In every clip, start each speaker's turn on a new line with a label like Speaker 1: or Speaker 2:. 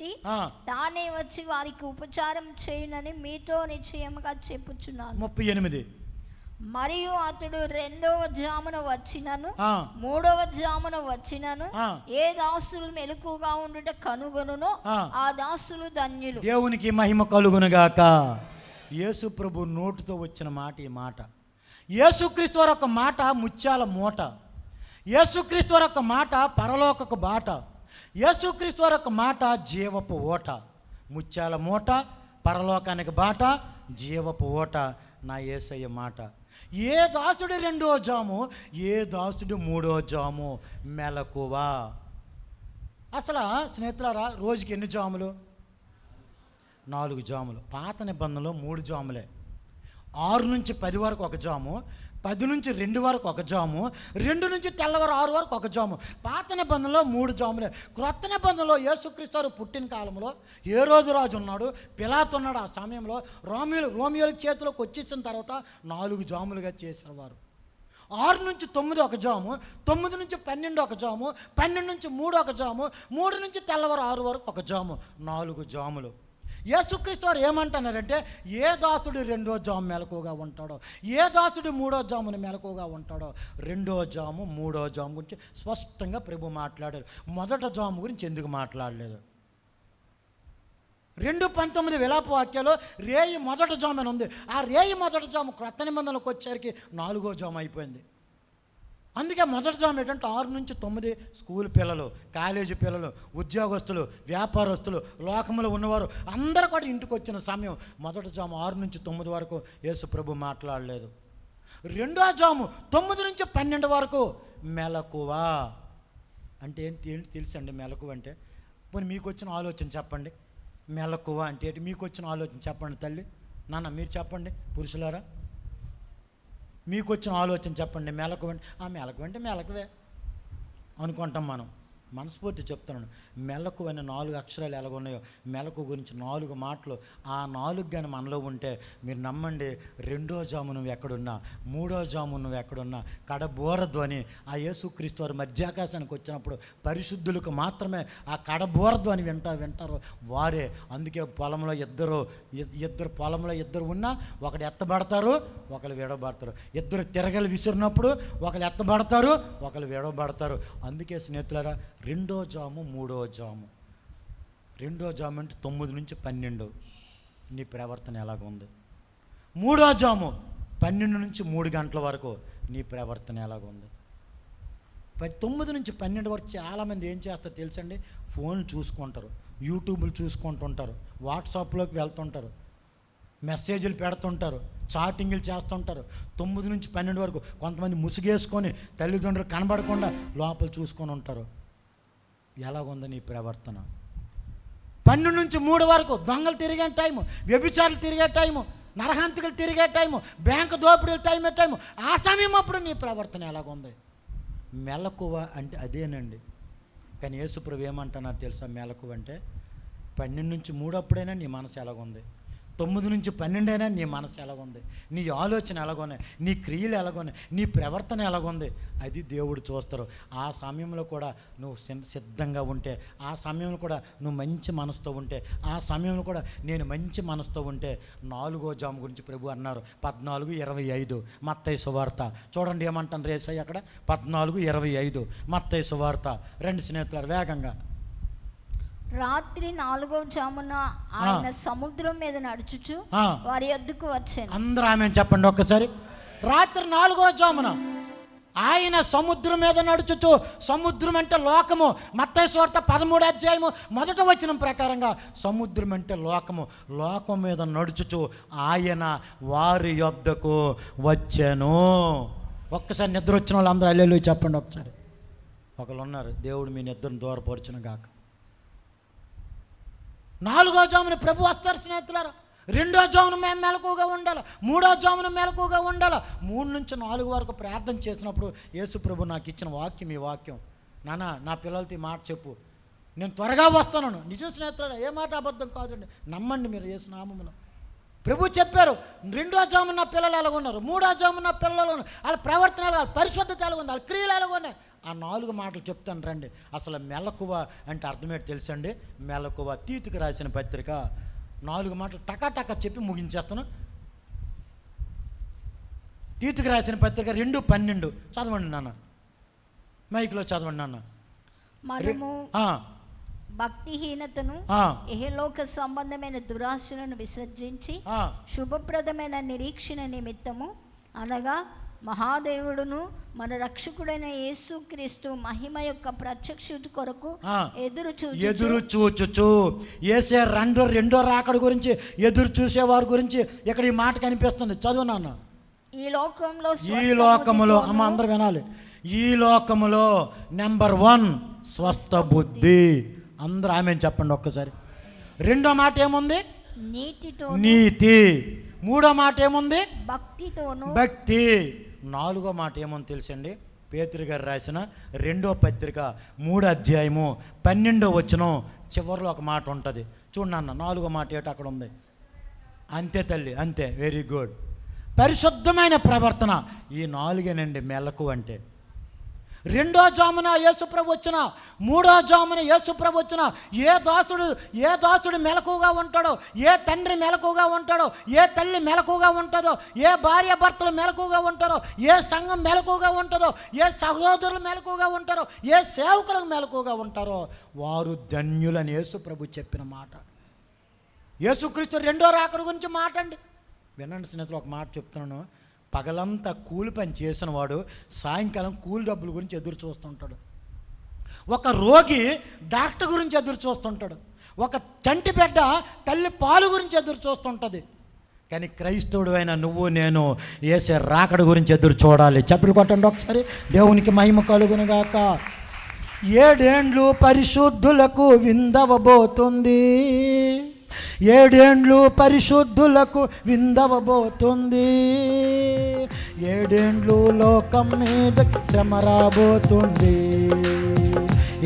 Speaker 1: పెట్టి తానే వచ్చి వారికి ఉపచారం చేయునని మీతో నిశ్చయముగా చెప్పుచున్నాను.
Speaker 2: 38
Speaker 1: మరియు అతడు 2వ జామున వచ్చినను 3వ జామున వచ్చినను ఏ దాసులు మెలకుగా ఉండుట కనుగొనునో ఆ దాసులు ధన్యులు.
Speaker 2: దేవునికి మహిమ కలుగునుగాక. యేసు ప్రభు నోటితో వచ్చిన మాట ఈ మాట. యేసుక్రీస్తు వారి యొక్క మాట ముత్యాల మూట. యేసుక్రీస్తు వారి యొక్క మాట పరలోకకు బాట. యేసుక్రీస్తు వారి యొక్క మాట జీవపు ఓట. ముత్యాల మూట, పరలోకానికి బాట, జీవపు ఓట నా యేసయ్య మాట. ఏ దాసుడు 2వ జాము, ఏ దాసుడు 3వ జాము మెలకువా. అసలు స్నేహితులారా, రోజుకి ఎన్ని జాములు? 4 జాములు. పాత నిబంధనలో 3 జాములే. 6 నుంచి 10 వరకు ఒక జాము, 10 నుంచి 2 వరకు ఒక జాము, 2 నుంచి తెల్లవారు 6 వరకు ఒక జాము. పాత నిబంధనలో 3 జాములే. క్రొత్త నిబంధనలో యేసుక్రీస్తు వారు పుట్టిన కాలంలో హేరోదు రాజు ఉన్నాడు, పిలాతు ఉన్నాడు. ఆ సమయంలో రోమియోల చేతిలోకి వచ్చేసిన తర్వాత 4 జాములుగా చేసేవారు. 6 నుంచి 9 ఒక జాము, 9 నుంచి 12 ఒక జాము, 12 నుంచి 3 ఒక జాము, 3 నుంచి తెల్లవారు 6 వరకు ఒక జాము. 4 జాములు. యేసుక్రీస్తు వారు ఏమంటున్నారంటే, ఏ దాసుడు 2వ జాము మెలకువగా ఉంటాడో, ఏ దాసుడు 3వ జామును మెలకువగా ఉంటాడో, 2వ జాము 3వ జాము గురించి స్పష్టంగా ప్రభు మాట్లాడారు. మొదట జాము గురించి ఎందుకు మాట్లాడలేదు? 2:19 విలాప వాక్యాలు రేయి మొదటి జాము అని ఉంది. ఆ రేయి మొదటి జాము క్రొత్త నిబంధనలకు వచ్చేసరికి 4వ జాము అయిపోయింది. అందుకే మొదటి జాము ఏంటంటే 6 నుంచి 9 స్కూల్ పిల్లలు, కాలేజీ పిల్లలు, ఉద్యోగస్తులు, వ్యాపారస్తులు, లోకములో ఉన్నవారు అందరూ కూడా ఇంటికి వచ్చిన సమయం. మొదటి జాము 6 నుంచి 9 వరకు యేసు ప్రభు మాట్లాడలేదు. 2వ జాము 9 నుంచి 12 వరకు మెలకువా. అంటే ఏంటి తెలుసండి మెలకువ అంటే? పోనీ మీకు వచ్చిన ఆలోచన చెప్పండి. మెలకువ అంటే ఏంటి? మీకు వచ్చిన ఆలోచన చెప్పండి తల్లి, నాన్న మీరు చెప్పండి. పురుషులారా మీకు వచ్చిన ఆలోచన చెప్పండి. మెలకువ అంటే మెలకువ అంటే మెలకువే అనుకుంటాం మనం. మనస్ఫూర్తి చెప్తున్నాను. మెలకు అనే 4 అక్షరాలు ఎలాగున్నాయో మెలకు గురించి 4 మాటలు. ఆ 4 కానీ మనలో ఉంటే మీరు నమ్మండి, 2వ జాము నువ్వు ఎక్కడున్నా, 3వ జాము నువ్వు ఎక్కడున్నా, కడబోర ధ్వని ఆ యేసుక్రీస్తు వారు మధ్యాకాశానికి వచ్చినప్పుడు పరిశుద్ధులకు మాత్రమే ఆ కడబోర ధ్వని వింటారు వారే. అందుకే పొలంలో ఇద్దరు పొలంలో ఇద్దరు ఉన్నా ఒకడు ఎత్తబడతారు, ఒకరు విడవబడతారు. ఇద్దరు తిరగలు విసిరినప్పుడు ఒకరు ఎత్తబడతారు, ఒకరు విడవబడతారు. అందుకే స్నేహితులారా, 2వ జాము 3వ జాము. 2వ జాము అంటే 9 నుంచి 12 నీ ప్రవర్తన ఎలాగుంది. 3వ జాము 12 నుంచి 3 గంటల వరకు నీ ప్రవర్తన ఎలాగుంది. 9 నుంచి 12 వరకు చాలామంది ఏం చేస్తారో తెలుసండి, ఫోన్లు చూసుకుంటారు, యూట్యూబ్లు చూసుకుంటుంటారు, వాట్సాప్లోకి వెళ్తుంటారు, మెసేజ్లు పెడుతుంటారు, చాటింగ్లు చేస్తుంటారు. 9 నుంచి 12 వరకు కొంతమంది ముసుగేసుకొని తల్లిదండ్రులు కనబడకుండా లోపల చూసుకొని ఉంటారు. ఎలాగుంది నీ ప్రవర్తన? 12 నుంచి 3 వరకు దొంగలు తిరిగే టైము, వ్యభిచారులు తిరిగే టైము, నరహంతకులు తిరిగే టైము, బ్యాంకు దోపిడీలు టైము. ఆ సమయం అప్పుడు నీ ప్రవర్తన ఎలాగుంది? మెలకువ అంటే అదేనండి. కానీ యేసుప్రభు ఏమంటున్నారు తెలుసా? మెలకువ అంటే 12 నుంచి 3 అప్పుడైనా నీ మనసు ఎలాగుంది, 9 నుంచి 12 అయినా నీ మనసు ఎలాగుంది, నీ ఆలోచన ఎలాగున్నాయి, నీ క్రియలు ఎలాగున్నాయి, నీ ప్రవర్తన ఎలాగుంది, అది దేవుడు చూస్తారు. ఆ సమయంలో కూడా నువ్వు సిద్ధంగా ఉంటే, ఆ సమయంలో కూడా నువ్వు మంచి మనసుతో ఉంటే, ఆ సమయంలో కూడా నేను మంచి మనసుతో ఉంటే 4వ జాము గురించి ప్రభు అన్నారు 14:25 మత్తయి సువార్త. చూడండి ఏమంటాను యేసయ్య అక్కడ 14:25 మత్తయి సువార్త. రెండు స్నేహితులు వేగంగా.
Speaker 1: రాత్రి 4వ జామున ఆయన సముద్రం మీద నడుచుచు వారి యొద్దకు వచ్చాను.
Speaker 2: అందరూ ఆమె చెప్పండి ఒక్కసారి. రాత్రి 4వ జామున ఆయన సముద్రం మీద నడుచుచు, సముద్రం అంటే లోకము. మత్తయి సువార్త 13వ అధ్యాయము 1వ వచనం ప్రకారంగా సముద్రం అంటే లోకము. లోకం మీద నడుచుచు ఆయన వారి యొద్దకు వచ్చాను. ఒక్కసారి నిద్ర వచ్చిన వాళ్ళు అందరూ హల్లెలూయా చెప్పండి ఒకసారి. ఒకళ్ళు ఉన్నారు, దేవుడు మీ నిద్రను దూరపరచును గాక. 4వ జామున ప్రభు వస్తారు స్నేహితులారా. 2వ జామున మేము మెలకువగా ఉండాలి, 3వ జామున మెలకువగా ఉండాలి. 3 నుంచి 4 వరకు ప్రార్థన చేసినప్పుడు యేసు ప్రభు నాకు ఇచ్చిన వాక్యం ఈ వాక్యం. నాన్న నా పిల్లలతో ఈ మాట చెప్పు, నేను త్వరగా వస్తాను. నిజం స్నేహితులారా, ఏ మాట అబద్ధం కాదండి, నమ్మండి మీరు యేసు నామములో. ప్రభు చెప్పారు 2వ జామున నా పిల్లలు ఎలాగున్నారు, 3వ జామున నా పిల్లలు ఉన్నారు, వాళ్ళ ప్రవర్తన ఎలాగ, వాళ్ళ పరిశుద్ధత ఎలాగుంది, వాళ్ళ క్రియలు ఎలాగున్నాయి, ఆ 4 మాటలు చెప్తాను రండి. అసలు మెలకువ అంటే అర్థమేంటి తెలుసండి? మెలకువ. తీతుకు రాసిన పత్రిక 4 మాటలు టకా చెప్పి ముగించేస్తాను. తీతుకు రాసిన పత్రిక 2:12 చదవండి నాన్న, మైక్లో చదవండి నాన్న.
Speaker 1: మనము భక్తిహీనతను, ఇహలోక సంబంధమైన దురాశలను విసర్జించి శుభప్రదమైన నిరీక్షణ నిమిత్తము, అనగా మహాదేవుడును మన రక్షకుడైన యేసుక్రీస్తు మహిమ యొక్క ప్రత్యక్షత కొరకు ఎదురు చూచుచు. యేసే రెండో రాకడ గురించి ఎదురు చూసేవారి గురించి ఇక్కడ ఈ మాట కనిపిస్తుంది. చదువు నాన్న. ఈ లోకములో అమ్మ అందరూ వినాలి. ఈ లోకములో నెంబర్ 1 స్వస్థ బుద్ధి. అందరూ ఆమె చెప్పండి ఒక్కసారి. రెండో మాట ఏముంది? నీతి. మూడో మాట ఏముంది? భక్తి. నాలుగో మాట ఏముంది తెలుసండి? పేతురు గారు రాసిన 2వ పత్రిక 3వ అధ్యాయము 12వ వచనం చివరిలో ఒక మాట ఉంటుంది చూడండి అన్న. 4వ మాట ఏట అక్కడ ఉంది. అంతే తల్లి, అంతే. Very good. పరిశుద్ధమైన ప్రవర్తన. ఈ 4 మెలకు అంటే. 2వ జామున యేసుప్రభు వచ్చిన, 3వ జామున యేసుప్రభు వచ్చిన ఏ దాసుడు మెలకుగా ఉంటాడో, ఏ తండ్రి మెలకుగా ఉంటాడో, ఏ తల్లి మెలకుగా ఉంటుందో, ఏ భార్య భర్తలు మెలకుగా ఉంటారో, ఏ సంఘం మెలకుగా ఉంటుందో, ఏ సహోదరులు మెలకుగా ఉంటారో, ఏ సేవకులకు మెలకుగా ఉంటారో వారు ధన్యులని యేసుప్రభు చెప్పిన మాట. యేసుక్రీస్తు 2వ రాకడ గురించి మాట అండి. వినండి స్నేహితులు, ఒక మాట చెప్తున్నాను. పగలంతా కూలి పని చేసిన వాడు సాయంకాలం కూలి డబ్బుల గురించి ఎదురు చూస్తుంటాడు. ఒక రోగి డాక్టర్ గురించి ఎదురు చూస్తుంటాడు. ఒక చంటి బిడ్డ తల్లి పాలు గురించి ఎదురు చూస్తుంటుంది. కానీ క్రైస్తవుడు అయిన నువ్వు నేను యేసే రాకడ గురించి ఎదురు చూడాలి. చప్పట్లు కొట్టండి ఒకసారి. దేవునికి మహిమ కలుగునుగాక. 7 ఏండ్లు పరిశుద్ధులకు విందవబోతుంది. 7 ఏండ్లు పరిశుద్ధులకు విందవబోతుంది. 7 ఏండ్లు లోకం మీద శ్రమ రాబోతుంది.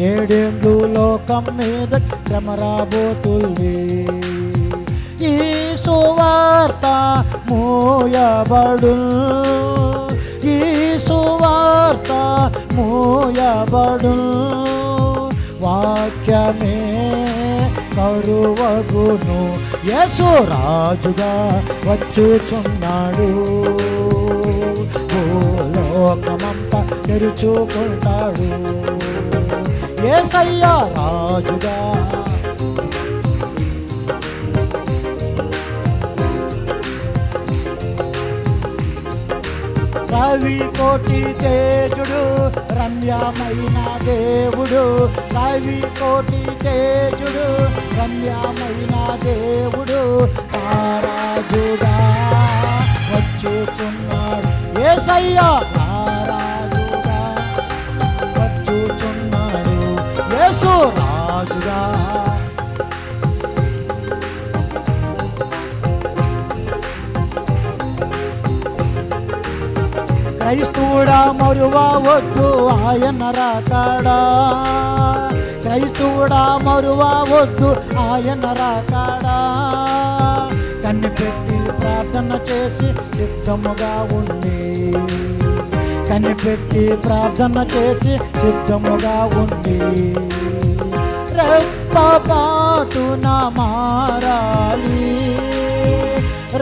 Speaker 1: 7 ఏండ్లు లోకం మీద శ్రమ రాబోతుంది. ఈ సువార్త మోయబడు, ఈ సువార్త మోయబడు, వాక్యమే కరువగును. యేసు రాజుగా వచ్చుచున్నాడు. లోకమంతా తెరుచుకుంటాడు. యేసయ్య రాజుగా. రవి కోటి తేజుడు రమ్యమైన దేవుడు, రవి కోటి తేజుడు రమ్యమైన దేవుడు రాజుగా వచ్చుచున్నాడు. యేసయ్య రాజుగా వచ్చుచున్నాడు. యేసు రాజుగా. క్రైస్తవుడా మరువవద్దు ఆయన రాకడా. క్రైస్తవుడా మరువవద్దు ఆయన రాకడా. కనిపెట్టి ప్రార్థన చేసి సిద్ధముగా ఉండి, కనిపెట్టి ప్రార్థన చేసి సిద్ధముగా ఉండి, రెప్పపాటున మారాలి,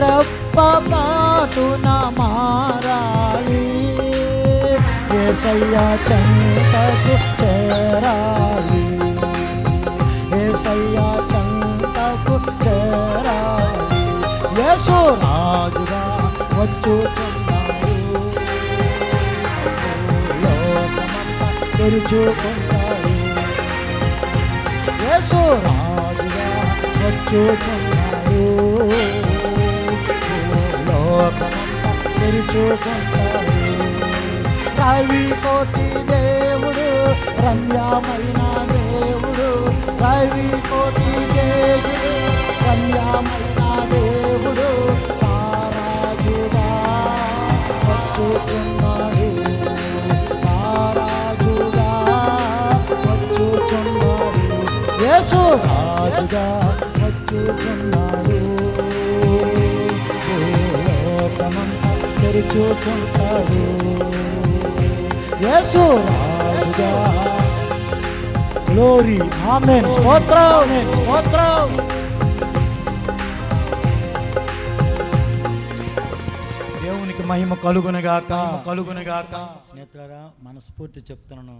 Speaker 1: రెప్పపాటున మారాలి. యేసయ్య చెంతకు చేరాలి, యేసయ్య చెంతకు చేరాలి. యేసు రాజుగా వచ్చుచున్నాడు. లోకమంతా తెరుచుకుంటాడు. యేసు రాజుగా వచ్చుచున్నాడు. లోకమంతా తెరుచుకుంటాడు. రవి కోటి దేవుడు రమ్యమైన దేవుడు, రవి కోటి దేవుడు రమ్యమైన దేవుడు రాజుగా వచ్చుచున్నాడు. రాజుగా వచ్చుచున్నాడు. యేసు రాజుగా వచ్చుచున్నాడు. లోకమంతా తెరుచుకుంటాడు. యేసు రాజుగా
Speaker 2: గ్లోరీ ఆమేన్ స్తోత్రం స్తోత్రం. దేవునికి మహిమ కలుగునుగాక కలుగునుగాక. స్నేహితులారా, మనస్ఫూర్తి చెప్తున్నాను,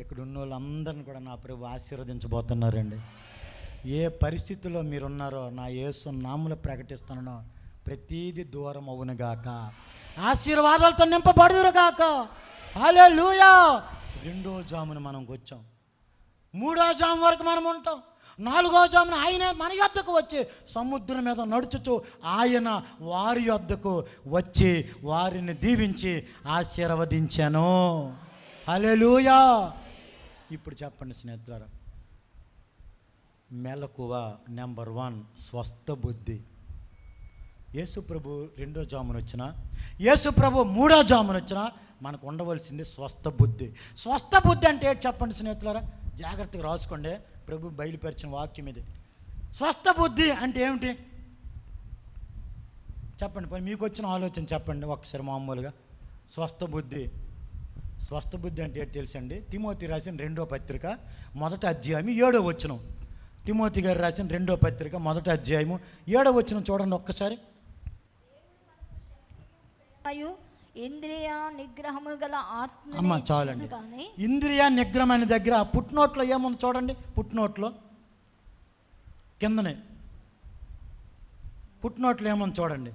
Speaker 2: ఇక్కడ ఉన్న వాళ్ళందరిని కూడా నా ప్రభు ఆశీర్వదించబోతున్నారండి. ఏ పరిస్థితుల్లో మీరున్నారో నా యేసు నామములో ప్రకటిస్తున్నానో ప్రతీది దూరం అవునుగాక, ఆశీర్వాదాలతో నింపబడుదురుగాక. హల్లెలూయా. 2వ జామున మనం వచ్చాం, 3వ జాము వరకు మనం ఉంటాం, 4వ జామున ఆయన మన యొద్దకు వచ్చి సముద్రం మీద నడుచుచు ఆయన వారి యొద్దకు వచ్చి వారిని దీవించి ఆశీర్వదించాను. హల్లెలూయా. ఇప్పుడు చెప్పండి స్నేహితులారా, మెలకువ నెంబర్ 1 స్వస్థ బుద్ధి. యేసు ప్రభు 2వ జామున వచ్చినా, యేసు ప్రభు 3వ జామున వచ్చినా మనకు ఉండవలసింది స్వస్థ బుద్ధి. స్వస్థ బుద్ధి అంటే ఏంటి చెప్పండి స్నేహితులారా, జాగ్రత్తగా రాసుకోండి, ప్రభు బయలుపరిచిన వాక్యం ఇది. స్వస్థ బుద్ధి అంటే ఏమిటి చెప్పండి, పని మీకు వచ్చిన ఆలోచన చెప్పండి ఒకసారి మామూలుగా. స్వస్థ బుద్ధి అంటే ఏంటి తెలుసండి? తిమోతి రాసిన 2వ పత్రిక 1వ అధ్యాయం 7వ వచనం. తిమోతి గారు రాసిన 2వ పత్రిక 1వ అధ్యాయము 7వ వచనం చూడండి ఒక్కసారి.
Speaker 1: ఇంద్రియ నిగ్రహము గల ఆత్మ.
Speaker 2: అమ్మ చాలండి. ఇంద్రియ నిగ్రహం అనే దగ్గర పుట్నోట్లో ఏముంది చూడండి, పుట్నోట్లో కిందనే పుట్నోట్లో ఏముంది చూడండి.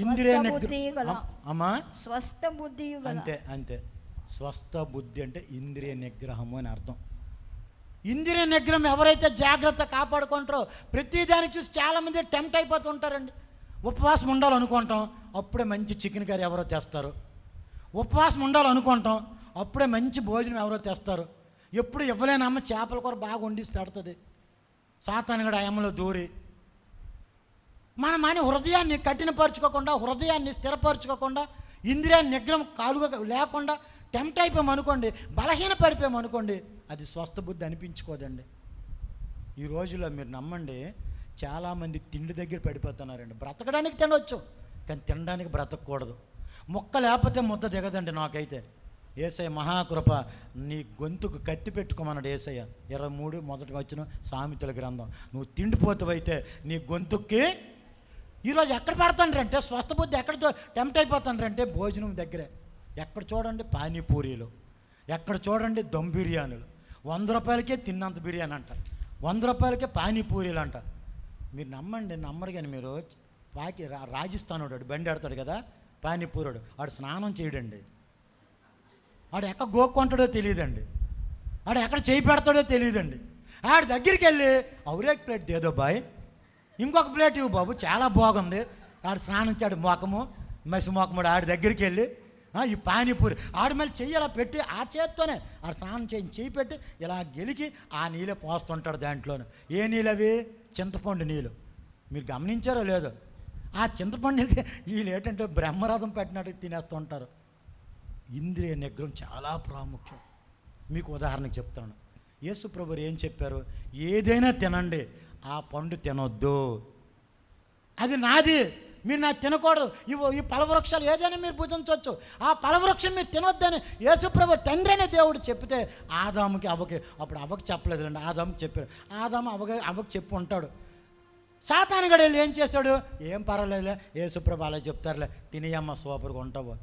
Speaker 2: ఇంద్రియ నిగ్రహం అమ్మా
Speaker 1: స్వస్థ బుద్ధి.
Speaker 2: అంతే స్వస్థ బుద్ధి అంటే ఇంద్రియ నిగ్రహము అని అర్థం. ఇంద్రియ నిగ్రహం ఎవరైతే జాగ్రత్త కాపాడుకుంటారో ప్రతిదానికి చూసి చాలామంది టెంప్ట్ అయిపోతుంటారండి. ఉపవాసం ఉండాలనుకుంటాం, అప్పుడే మంచి చికెన్ కర్రీ ఎవరో తెస్తారు. ఉపవాసం ఉండాలనుకుంటాం, అప్పుడే మంచి భోజనం ఎవరో తెస్తారు. ఎప్పుడు ఇవ్వలేని అమ్మ చేపల కూర బాగా వండిసి పెడుతుంది. సాతాను కూడా అమ్మలో దూరి మన హృదయాన్ని కఠినపరచుకోకుండా, హృదయాన్ని స్థిరపరచుకోకుండా, ఇంద్రియాన్ని నిగ్రహం కాలుగా లేకుండా టెంప్ట్ అయిపోయామనుకోండి, బలహీన పడిపోయామనుకోండి, అది స్వస్థ బుద్ధి అనిపించుకోదండి. ఈ రోజుల్లో మీరు నమ్మండి, చాలామంది తిండి దగ్గర పడిపోతున్నారండి. బ్రతకడానికి తినవచ్చు, కానీ తినడానికి బ్రతకూడదు. మొక్క లేకపోతే ముద్ద దిగదండి. నాకైతే యేసయ్య మహాకృప, నీ గొంతుకు కత్తి పెట్టుకోమన్నాడు యేసయ్య. 23 మొదటి వచ్చిన సామెతల గ్రంథం. నువ్వు తిండిపోతావైతే నీ గొంతుక్కి. ఈరోజు ఎక్కడ పడతాండ్రంటే స్వస్థ బుద్ధి ఎక్కడ టెంప్ట్ అయిపోతాండ్రంటే భోజనం దగ్గరే. ఎక్కడ చూడండి పానీపూరీలు, ఎక్కడ చూడండి దమ్ బిర్యానీలు. 100 రూపాయలకే తిన్నంత బిర్యానీ అంట, 100 రూపాయలకే పానీపూరీలు అంట. మీరు నమ్మరు కానీ మీరు రాజస్థాన్ వాడు బండి ఆడతాడు కదా, పానీపూరుడు, వాడు స్నానం చేయడండి. వాడు ఎక్కడ గోక్కుంటాడో తెలియదండి, వాడు ఎక్కడ చేయి పెడతాడో తెలియదండి. ఆడి దగ్గరికి వెళ్ళి ఔరేక్ ప్లేట్ దేదో బాయ్, ఇంకొక ప్లేట్ ఇవ్వు బాబు, చాలా బాగుంది. ఆడు స్నానం చేయడు మోకము మసి మోకముడు. ఆడి దగ్గరికి వెళ్ళి ఈ పానీపూరి ఆడు మళ్ళీ చెయ్యి అలా పెట్టి ఆ చేత్తోనే ఆడు స్నానం చేయి పెట్టి ఇలా గెలికి ఆ నీళ్ళే పోస్తుంటాడు దాంట్లోనే. ఏ నీళ్ళు అవి? చింతపండు నీళ్ళు. మీరు గమనించారో లేదో, ఆ చింతపండు అయితే వీళ్ళు ఏంటంటే బ్రహ్మరథం పెట్టినట్టు తినేస్తూ ఉంటారు. ఇంద్రియ నిగ్రహం చాలా ప్రాముఖ్యం. మీకు ఉదాహరణకు చెప్తాను. యేసు ప్రభువు ఏం చెప్పారు? ఏదైనా తినండి, ఆ పండు తినొద్దు, అది నాది, మీరు నాకు తినకూడదు. ఈ ఫలవృక్షాలు ఏదైనా మీరు భుజించవచ్చు, ఆ ఫలవృక్షం మీరు తినొద్దని యేసు ప్రభువు తండ్రి అనే దేవుడు చెప్తే ఆదాముకి అవ్వకి, అప్పుడు అవ్వకి చెప్పలేదులేండి, ఆదాముకి చెప్పాడు. ఆదాము అవ్వకి చెప్పి ఉంటాడు. సాతాను గడు వెళ్ళి ఏం చేస్తాడు? ఏం పర్వాలేదులే, యేసు ప్రభు అలా చెప్తారులే, తినేయమ్మ సూపర్గా ఉంటావు,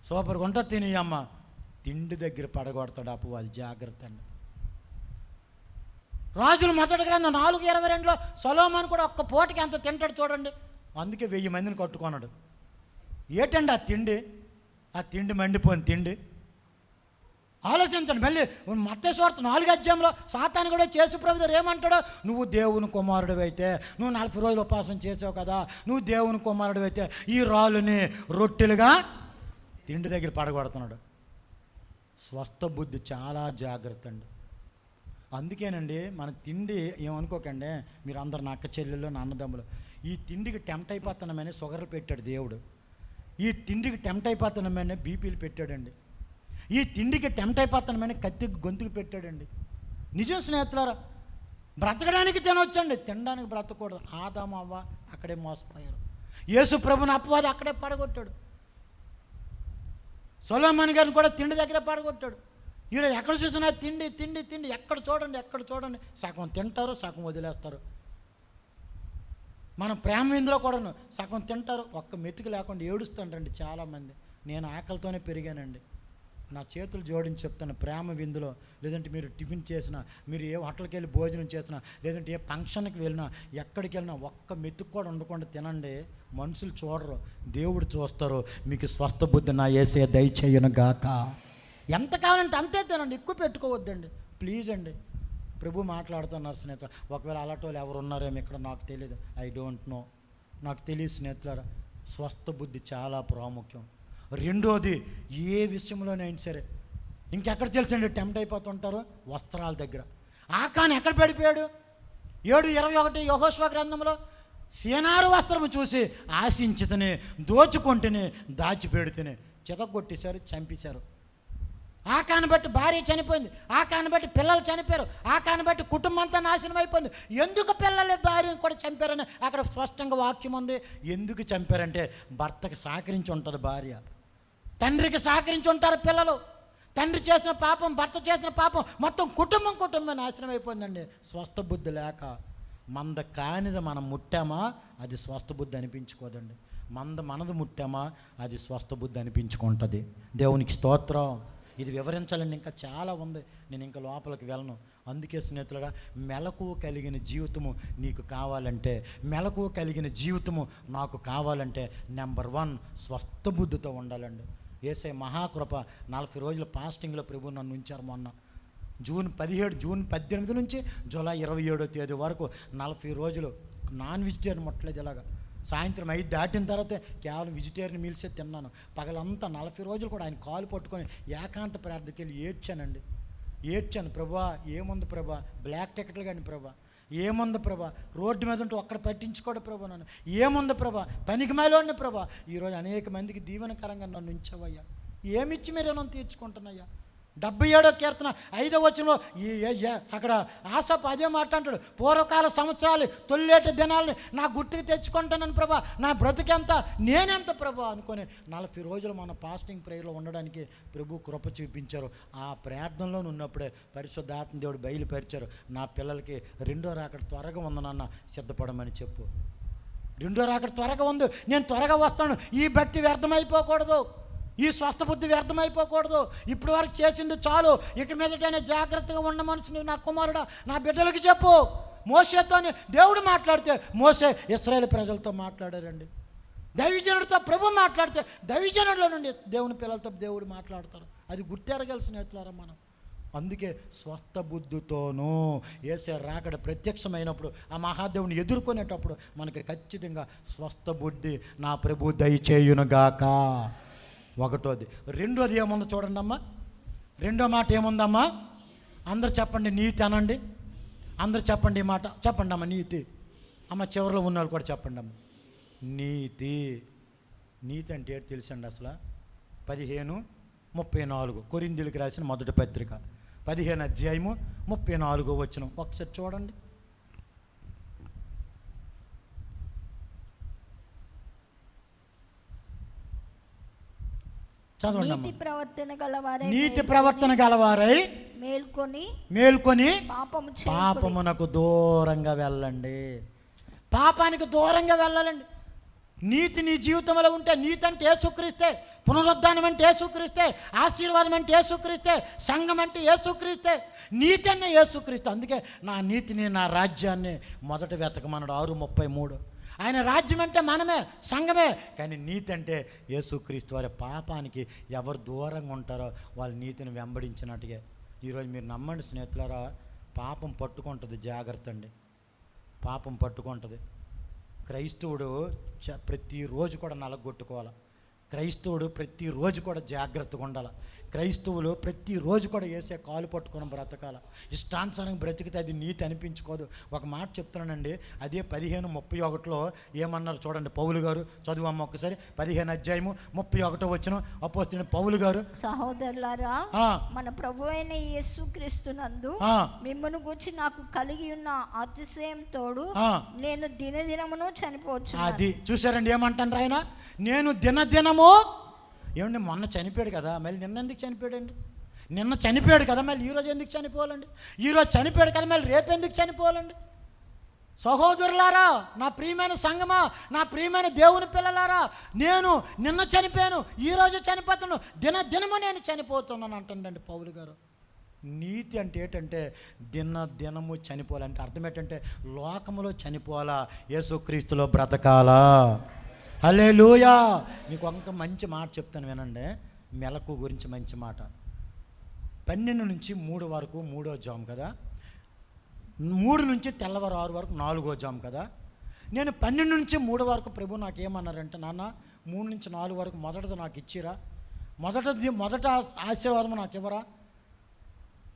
Speaker 2: సూపర్గా ఉంటావు తినేయమ్మ. తిండి దగ్గర పడగొడతాడు అపవాది. జాగ్రత్త అండి. రాజుల మొదటి గ్రంథం 4:22లో సొలొమోను కూడా ఒక్క పూటకి ఎంత తింటాడు చూడండి. అందుకే 1000 మందిని కట్టుకున్నాడు. ఏటండి ఆ తిండి? ఆ తిండి మండిపోయిన తిండి. ఆలోచించండి. మళ్ళీ మత్తయి సువార్త 4వ అధ్యాయంలో సాతాను కూడా యేసు ప్రభువు ఏమంటాడో, నువ్వు దేవుని కుమారుడు అయితే, నువ్వు 40 రోజులు ఉపవాసం చేసావు కదా, నువ్వు దేవుని కుమారుడు అయితే ఈ రాళ్ళని రొట్టెలుగా తిండి దగ్గర పడగొడుతున్నాడు. స్వస్థ బుద్ధి చాలా జాగ్రత్త అండి. అందుకేనండి మన తిండి ఏమనుకోకండి, మీరు అందరు నా అక్క చెల్లెళ్ళు నా అన్నదమ్ములు, ఈ తిండికి టెంప్ట్ అయిపోతున్నామని షుగర్లు పెట్టాడు దేవుడు. ఈ తిండికి టెంప్ట్ అయిపోతున్నామని బీపీలు పెట్టాడండి. ఈ తిండికి టెంప్ట్ అయిపోతున్నామని కత్తికి గొంతుకు పెట్టాడండి. నిజం స్నేహితులారా, బ్రతకడానికి తినవచ్చండి, తినడానికి బ్రతకూడదు. ఆదాము అవ్వ అక్కడే మోసపోయారు. యేసు ప్రభుని అపవాది అక్కడే పడగొట్టాడు. సొలొమోను గారిని కూడా తిండి దగ్గరే పడగొట్టాడు. ఈరోజు ఎక్కడ చూసినా తిండి తిండి తిండి, ఎక్కడ చూడండి సగం తింటారు, సగం వదిలేస్తారు. మనం ప్రేమ విందులో కూడాను సగం తింటారు, ఒక్క మెతుకు లేకుండా ఏడుస్తాండి చాలామంది. నేను ఆకలితోనే పెరిగానండి. నా చేతులు జోడించి చెప్తాను, ప్రేమ విందులో లేదంటే మీరు టిఫిన్ చేసినా, మీరు ఏ హోటల్కి వెళ్ళి భోజనం చేసినా, లేదంటే ఏ ఫంక్షన్కి వెళ్ళినా, ఎక్కడికి వెళ్ళినా ఒక్క మెతుకు కూడా ఉండకుండా తినండి. మనుషులు చూడరు, దేవుడు చూస్తారు. మీకు స్వస్థ బుద్ధి నా యేసయ్య దయచేయును గాక. ఎంత కావాలంటే అంతే తినండి, ఎక్కువ పెట్టుకోవద్దండి ప్లీజ్ అండి. ప్రభు మాట్లాడుతున్నారు స్నేహితులు. ఒకవేళ అలాంటి వాళ్ళు ఎవరు ఉన్నారేమో ఇక్కడ నాకు తెలియదు, ఐ డోంట్ నో, నాకు తెలియదు స్నేహితులారా. స్వస్థ బుద్ధి చాలా ప్రాముఖ్యం. రెండోది, ఏ విషయంలోనైనా సరే ఇంకెక్కడ తెలుసండి టెంప్ట్ అయిపోతుంటారు, వస్త్రాల దగ్గర. ఆకాను ఎక్కడ పడిపోయాడు? 7:21 యెహోషువ గ్రంథంలో, సీనారు వస్త్రము చూసి ఆశించితేనే, దోచుకుంటేనే, దాచిపెడితేనే చితగొట్టేశారు, చంపేశారు. ఆకాను బట్టి భార్య చనిపోయింది, ఆకాను బట్టి పిల్లలు చనిపోయారు, ఆకాను బట్టి కుటుంబం అంతా నాశనం అయిపోయింది. ఎందుకు పిల్లలు భార్యను కూడా చంపారని అక్కడ స్పష్టంగా వాక్యం ఉంది. ఎందుకు చంపారంటే భర్తకి సహకరించి ఉంటుంది భార్య, తండ్రికి సహకరించి ఉంటారు పిల్లలు. తండ్రి చేసిన పాపం, భర్త చేసిన పాపం, మొత్తం కుటుంబం నాశనం అయిపోయిందండి. స్వస్థ బుద్ధి లేక. మంద కానిది మనం ముట్టామా అది స్వస్థ బుద్ధి అనిపించుకోదండి. మనది ముట్టామా అది స్వస్థ బుద్ధి అనిపించుకుంటుంది. దేవునికి స్తోత్రం. ఇది వివరించాలండి, ఇంకా చాలా ఉంది, నేను ఇంకా లోపలికి వెళ్ళను. అందుకే స్నేహితులుగా, మెలకువ కలిగిన జీవితము నీకు కావాలంటే, మెలకువ కలిగిన జీవితము నాకు కావాలంటే, నెంబర్ 1 స్వస్థ బుద్ధితో ఉండాలండి. యేసయ్య మహాకృప 40 రోజుల ఫాస్టింగ్లో ప్రభు నన్ను ఉంచారు. మొన్న జూన్ 18 నుంచి జూలై 27వ తేదీ వరకు 40 రోజులు నాన్ వెజిటేరియన్ ముట్టలేదు. ఇలాగా సాయంత్రం 5 దాటిన తర్వాత కేవలం వెజిటేరియన్ మీల్సే తిన్నాను. పగలంతా 40 రోజులు కూడా ఆయన కాలు పట్టుకొని ఏకాంత ప్రార్థనకి వెళ్ళి ఏడ్చాను. ప్రభా ఏముంది ప్రభా, బ్లాక్ టికెట్లు కానీ ప్రభా, ఏముంది ప్రభా, రోడ్డు మీద ఉంటే ఒక్కడ పట్టించుకోడు ప్రభా, నన్ను ఏముంది ప్రభా, పనికి మేలోని ప్రభా. ఈరోజు అనేక మందికి దీవెనకరంగా నన్ను ఉంచవయ్యా, ఏమిచ్చి మీరు రుణం తీర్చుకుంటున్నాయ్యా. 77వ కీర్తన 5వ వచనంలో అక్కడ ఆసపు అదే మాట అంటాడు, పూర్వకాల సంవత్సరాలు తొల్లేటి దినాలని నా గుర్తుకు తెచ్చుకుంటానని ప్రభా, నా బ్రతికెంత నేనెంత ప్రభా అనుకొని 40 రోజులు మన ఫాస్టింగ్ ప్రేయర్లో ఉండడానికి ప్రభు కృప చూపించారు. ఆ ప్రార్థనలో ఉన్నప్పుడే పరిశుద్ధాత్మ దేవుడు బయలుపరిచారు, నా పిల్లలకి రెండో రాకడ త్వరగా ఉందనన్న సిద్ధపడమని చెప్పు. రెండో రాకడ త్వరగా ఉంది, నేను త్వరగా వస్తాను. ఈ భక్తి వ్యర్థమైపోకూడదు, ఈ స్వస్థ బుద్ధి వ్యర్థమైపోకూడదు. ఇప్పుడు వరకు చేసింది చాలు, ఇక మీదటైనా జాగ్రత్తగా ఉన్న మనసుని నా కుమారుడా, నా బిడ్డలకి చెప్పు. మోషేతో దేవుడు మాట్లాడితే మోషే ఇశ్రాయేలు ప్రజలతో మాట్లాడారండి. దైవజనుడితో ప్రభు మాట్లాడితే దైవజనుల నుండి దేవుని పిల్లలతో దేవుడు మాట్లాడతారు. అది గుర్తెరగాలి స్నేహితులారా మనం. అందుకే స్వస్థ బుద్ధితోనూ యేసయ్య రాకడ ప్రత్యక్షమైనప్పుడు ఆ మహాదేవుని ఎదుర్కొనేటప్పుడు మనకి ఖచ్చితంగా స్వస్థ బుద్ధి నా ప్రభు దయచేయునుగాక. ఒకటోది. రెండోది ఏముందో చూడండి అమ్మా. రెండో మాట ఏముందమ్మా? అందరు చెప్పండి, నీతి అనండి. అందరు చెప్పండి ఈ మాట, చెప్పండి అమ్మ నీతి. అమ్మ చివరిలో ఉన్నవాళ్ళు కూడా చెప్పండి అమ్మ నీతి. నీతి అంటే ఏంటి తెలుసండి అసలు? 15:34 కొరింథీయులకు రాసిన మొదటి పత్రిక 15వ అధ్యాయము 34వ వచనం ఒకసారి చూడండి. నీతి ప్రవర్తన గలవారై మేల్కొని పాపమునకు దూరంగా వెళ్ళండి. పాపానికి దూరంగా వెళ్ళాలండి. నీతి నీ జీవితంలో ఉంటే, నీతి అంటే యేసుక్రీస్తే, పునరుద్ధానం అంటే యేసుక్రీస్తే, ఆశీర్వాదం అంటే యేసుక్రీస్తే, సంఘం అంటే యేసుక్రీస్తే, నీతి అనే యేసుక్రీస్తే. అందుకే నా నీతిని, నా రాజ్యాన్ని మొదట వెతకమన్నాడు 6:33. ఆయన రాజ్యం అంటే మనమే, సంఘమే. కానీ నీతి అంటే యేసుక్రీస్తు వారి. పాపానికి ఎవరు దూరంగా ఉంటారో వాళ్ళు నీతిని వెంబడించినట్టుగా. ఈరోజు మీరు నమ్మండి స్నేహితులారా, పాపం పట్టుకుంటుంది. జాగ్రత్త అండి, పాపం పట్టుకుంటుంది. క్రైస్తవుడు ప్రతిరోజు కూడా నలగొట్టుకోవాలి. క్రైస్తవుడు ప్రతిరోజు కూడా జాగ్రత్తగా ఉండాలి. క్రైస్తవులు ప్రతిరోజు కూడా వేసే కాలు పట్టుకొని బ్రతకాల. ఇష్టానుసారంగా బ్రతికితే అది నీతి అనిపించుకోదు. ఒక మాట చెప్తున్నానండి, అదే 15:31 ఏమన్నారు చూడండి పౌలు గారు. చదువు అమ్మ ఒకసారి. 15వ అధ్యాయము 31వ వచనం. అపోస్తలుడైన పౌలు గారు,
Speaker 1: సహోదరులారా, మన ప్రభువైన యేసుక్రీస్తునందు మిమ్మును గూర్చి నాకు కలిగి ఉన్న అతిశయం తోడు నేను దినదినమును చనిపోవచ్చు.
Speaker 2: అది చూసారండి ఏమంటారు ఆయన, నేను దినదినము. ఏమండి మొన్న చనిపోయాడు కదా, మళ్ళీ నిన్న ఎందుకు చనిపోయాడండి? నిన్న చనిపోయాడు కదా, మళ్ళీ ఈరోజు ఎందుకు చనిపోవాలండి? ఈరోజు చనిపోయాడు కదా, మళ్ళీ రేపు ఎందుకు చనిపోవాలండి? సహోదరులారా, నా ప్రియమైన సంగమా, నా ప్రియమైన దేవుని పిల్లలారా, నేను నిన్న చనిపోయాను, ఈరోజు చనిపోతున్నాను, దినము నేను చనిపోతున్నాను అంటుండండి పౌలు గారు. నీతి అంటే ఏంటంటే దినము చనిపోవాలంటే అర్థం ఏంటంటే లోకములో చనిపోవాలా, యేసుక్రీస్తులో బ్రతకాలా. హల్లెలూయా. మీకు ఒక మంచి మాట చెప్తాను వినండి, మెలకు గురించి మంచి మాట. 12 నుంచి 3 వరకు 3వ జాము కదా, 3 నుంచి తెల్లవారు 6 వరకు 4వ జాము కదా. నేను 12 నుంచి 3 వరకు ప్రభు నాకు ఏమన్నారంటే, నాన్న 3 నుంచి 4 వరకు మొదటిది నాకు ఇచ్చిరా, మొదట ఆశీర్వాదం నాకు ఇవ్వరా.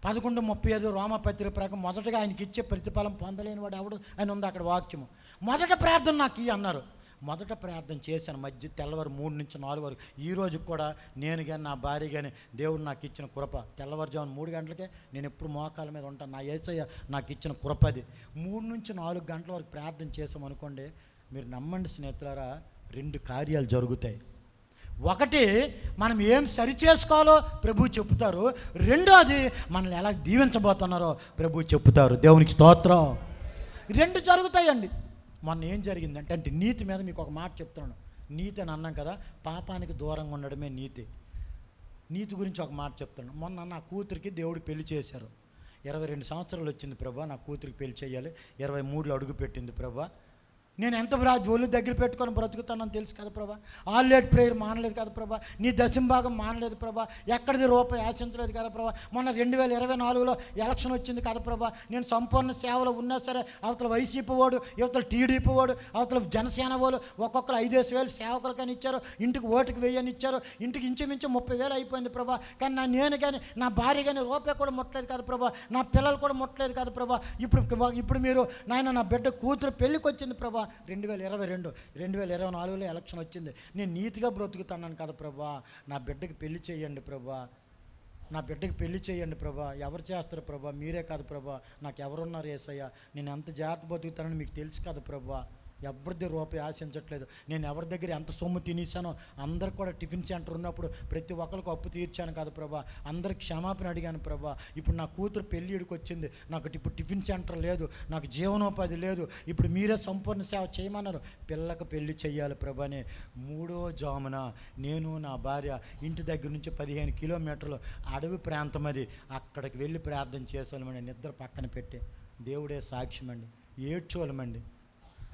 Speaker 2: 11:35 రోమపత్రిక ప్రకారం మొదటగా ఆయనకి ఇచ్చే ప్రతిఫలం పొందలేని వాడు ఎవడు అని ఉంది అక్కడ వాక్యము. మొదట ప్రార్థన నాకు ఇవి అన్నారు. మొదట ప్రార్థన చేశాను, మధ్య తెల్లవారు 3 నుంచి 4 వరకు. ఈరోజు కూడా నేను కానీ నా భార్య కానీ దేవుడు నాకు ఇచ్చిన కృప. తెల్లవారుజామున 3 గంటలకే నేను ఎప్పుడు మోకాల మీద ఉంటాను. నా యేసయ్య నాకు ఇచ్చిన కృప అది. 3 నుంచి 4 గంటల వరకు ప్రార్థన చేసామనుకోండి, మీరు నమ్మండి స్నేహితులారా, 2 కార్యాలు జరుగుతాయి. ఒకటి, మనం ఏం సరి చేసుకోవాలో ప్రభు చెప్తారు. రెండోది, మనల్ని ఎలా దీవించబోతున్నారో ప్రభు చెప్తారు. దేవునికి స్తోత్రం. 2 జరుగుతాయండి. మొన్న ఏం జరిగిందంటే, అంటే నీతి మీద మీకు ఒక మాట చెప్తున్నాను. నీతి అని అన్నాం కదా, పాపానికి దూరంగా ఉండడమే నీతి. నీతి గురించి ఒక మాట చెప్తున్నాను. మొన్న నా కూతురికి దేవుడు పెళ్లి చేశారు. 22 సంవత్సరాలు వచ్చింది ప్రభా, నా కూతురికి పెళ్లి చేయాలి. 23లో అడుగు పెట్టింది ప్రభా. నేను ఎంత ఒళ్ళు దగ్గర పెట్టుకొని బ్రతుకుతానని తెలుసు కదా ప్రభా. ఆల్లేట్ ప్రేయర్ మానలేదు కదా ప్రభా, నీ దశంభాగం మానలేదు ప్రభా, ఎక్కడిది రూపాయి ఆశించలేదు కదా ప్రభా. మొన్న 2024లో ఎలక్షన్ వచ్చింది కదా ప్రభా. నేను సంపూర్ణ సేవలో ఉన్నా సరే, అవతల వైసీపీ వాడు, యువతల టీడీపీ వాడు, అవతల జనసేన వాళ్ళు ఒక్కొక్కరు 5,000 సేవకులకని ఇచ్చారు, ఇంటికి ఓటుకి 1000 ఇచ్చారు, ఇంటికి ఇంచుమించు 30,000 అయిపోయింది ప్రభా. కానీ నేను కానీ నా భార్య కానీ రూపాయి కూడా ముట్టలేదు కదా ప్రభా, నా పిల్లలు కూడా ముట్టలేదు కదా ప్రభా. ఇప్పుడు మీరు నాయన నా బిడ్డ కూతురు పెళ్ళికి వచ్చింది ప్రభా. 2024లో ఎలక్షన్ వచ్చింది. నేను నీతిగా బ్రతుకుతున్నాను కదా ప్రభా, నా బిడ్డకి పెళ్లి చేయండి ప్రభా, నా బిడ్డకి పెళ్లి చేయండి ప్రభా. ఎవరు చేస్తారు ప్రభా? మీరే కాదు ప్రభా, నాకు ఎవరున్నారు యేసయ్య? నేను ఎంత జాగ్రత్త బతుకుతానని మీకు తెలుసు కదా ప్రభా. ఎవరిది రూపాయి ఆశించట్లేదు. నేను ఎవరి దగ్గర ఎంత సొమ్ము తినేసానో, అందరికి కూడా టిఫిన్ సెంటర్ ఉన్నప్పుడు ప్రతి ఒక్కరికి అప్పు తీర్చాను కదా ప్రభా, అందరికి క్షమాపణ అడిగాను ప్రభా. ఇప్పుడు నా కూతురు పెళ్ళిడికి వచ్చింది, నాకు ఇప్పుడు టిఫిన్ సెంటర్ లేదు, నాకు జీవనోపాధి లేదు, ఇప్పుడు మీరే సంపూర్ణ సేవ చేయమన్నారు. పిల్లకు పెళ్లి చెయ్యాలి ప్రభాని 3వ జామున నేను నా భార్య ఇంటి దగ్గర నుంచి 15 కిలోమీటర్లు అడవి ప్రాంతం అది, అక్కడికి వెళ్ళి ప్రార్థన చేసామండి. నిద్ర పక్కన పెట్టి దేవుడే సాక్ష్యం అండి, ఏడ్చోలమండి.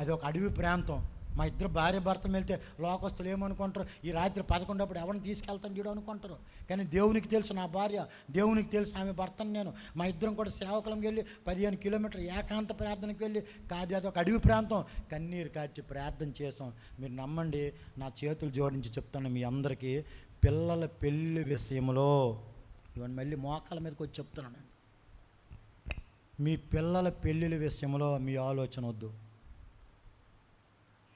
Speaker 2: అది ఒక అడవి ప్రాంతం. మా ఇద్దరు భార్య భర్తలు వెళ్తే లోకస్తులు ఏమనుకుంటారు, ఈ రాత్రి 11 ఎవరిని తీసుకెళ్తాను వీడు అనుకుంటారు. కానీ దేవునికి తెలుసు నా భార్య, దేవునికి తెలుసు ఆమె భర్తను నేను. మా ఇద్దరం కూడా సేవకులం వెళ్ళి 15 కిలోమీటర్లు ఏకాంత ప్రార్థనకి వెళ్ళి, కాదు అది ఒక అడవి ప్రాంతం, కన్నీరు కార్చి ప్రార్థన చేసాం. మీరు నమ్మండి, నా చేతులు జోడించి చెప్తాను మీ అందరికీ, పిల్లల పెళ్ళి విషయంలో ఇవన్నీ మళ్ళీ మోకాల మీదకి వచ్చి చెప్తున్నాను. మీ పిల్లల పెళ్ళిళ్ళ విషయంలో మీ ఆలోచన వద్దు.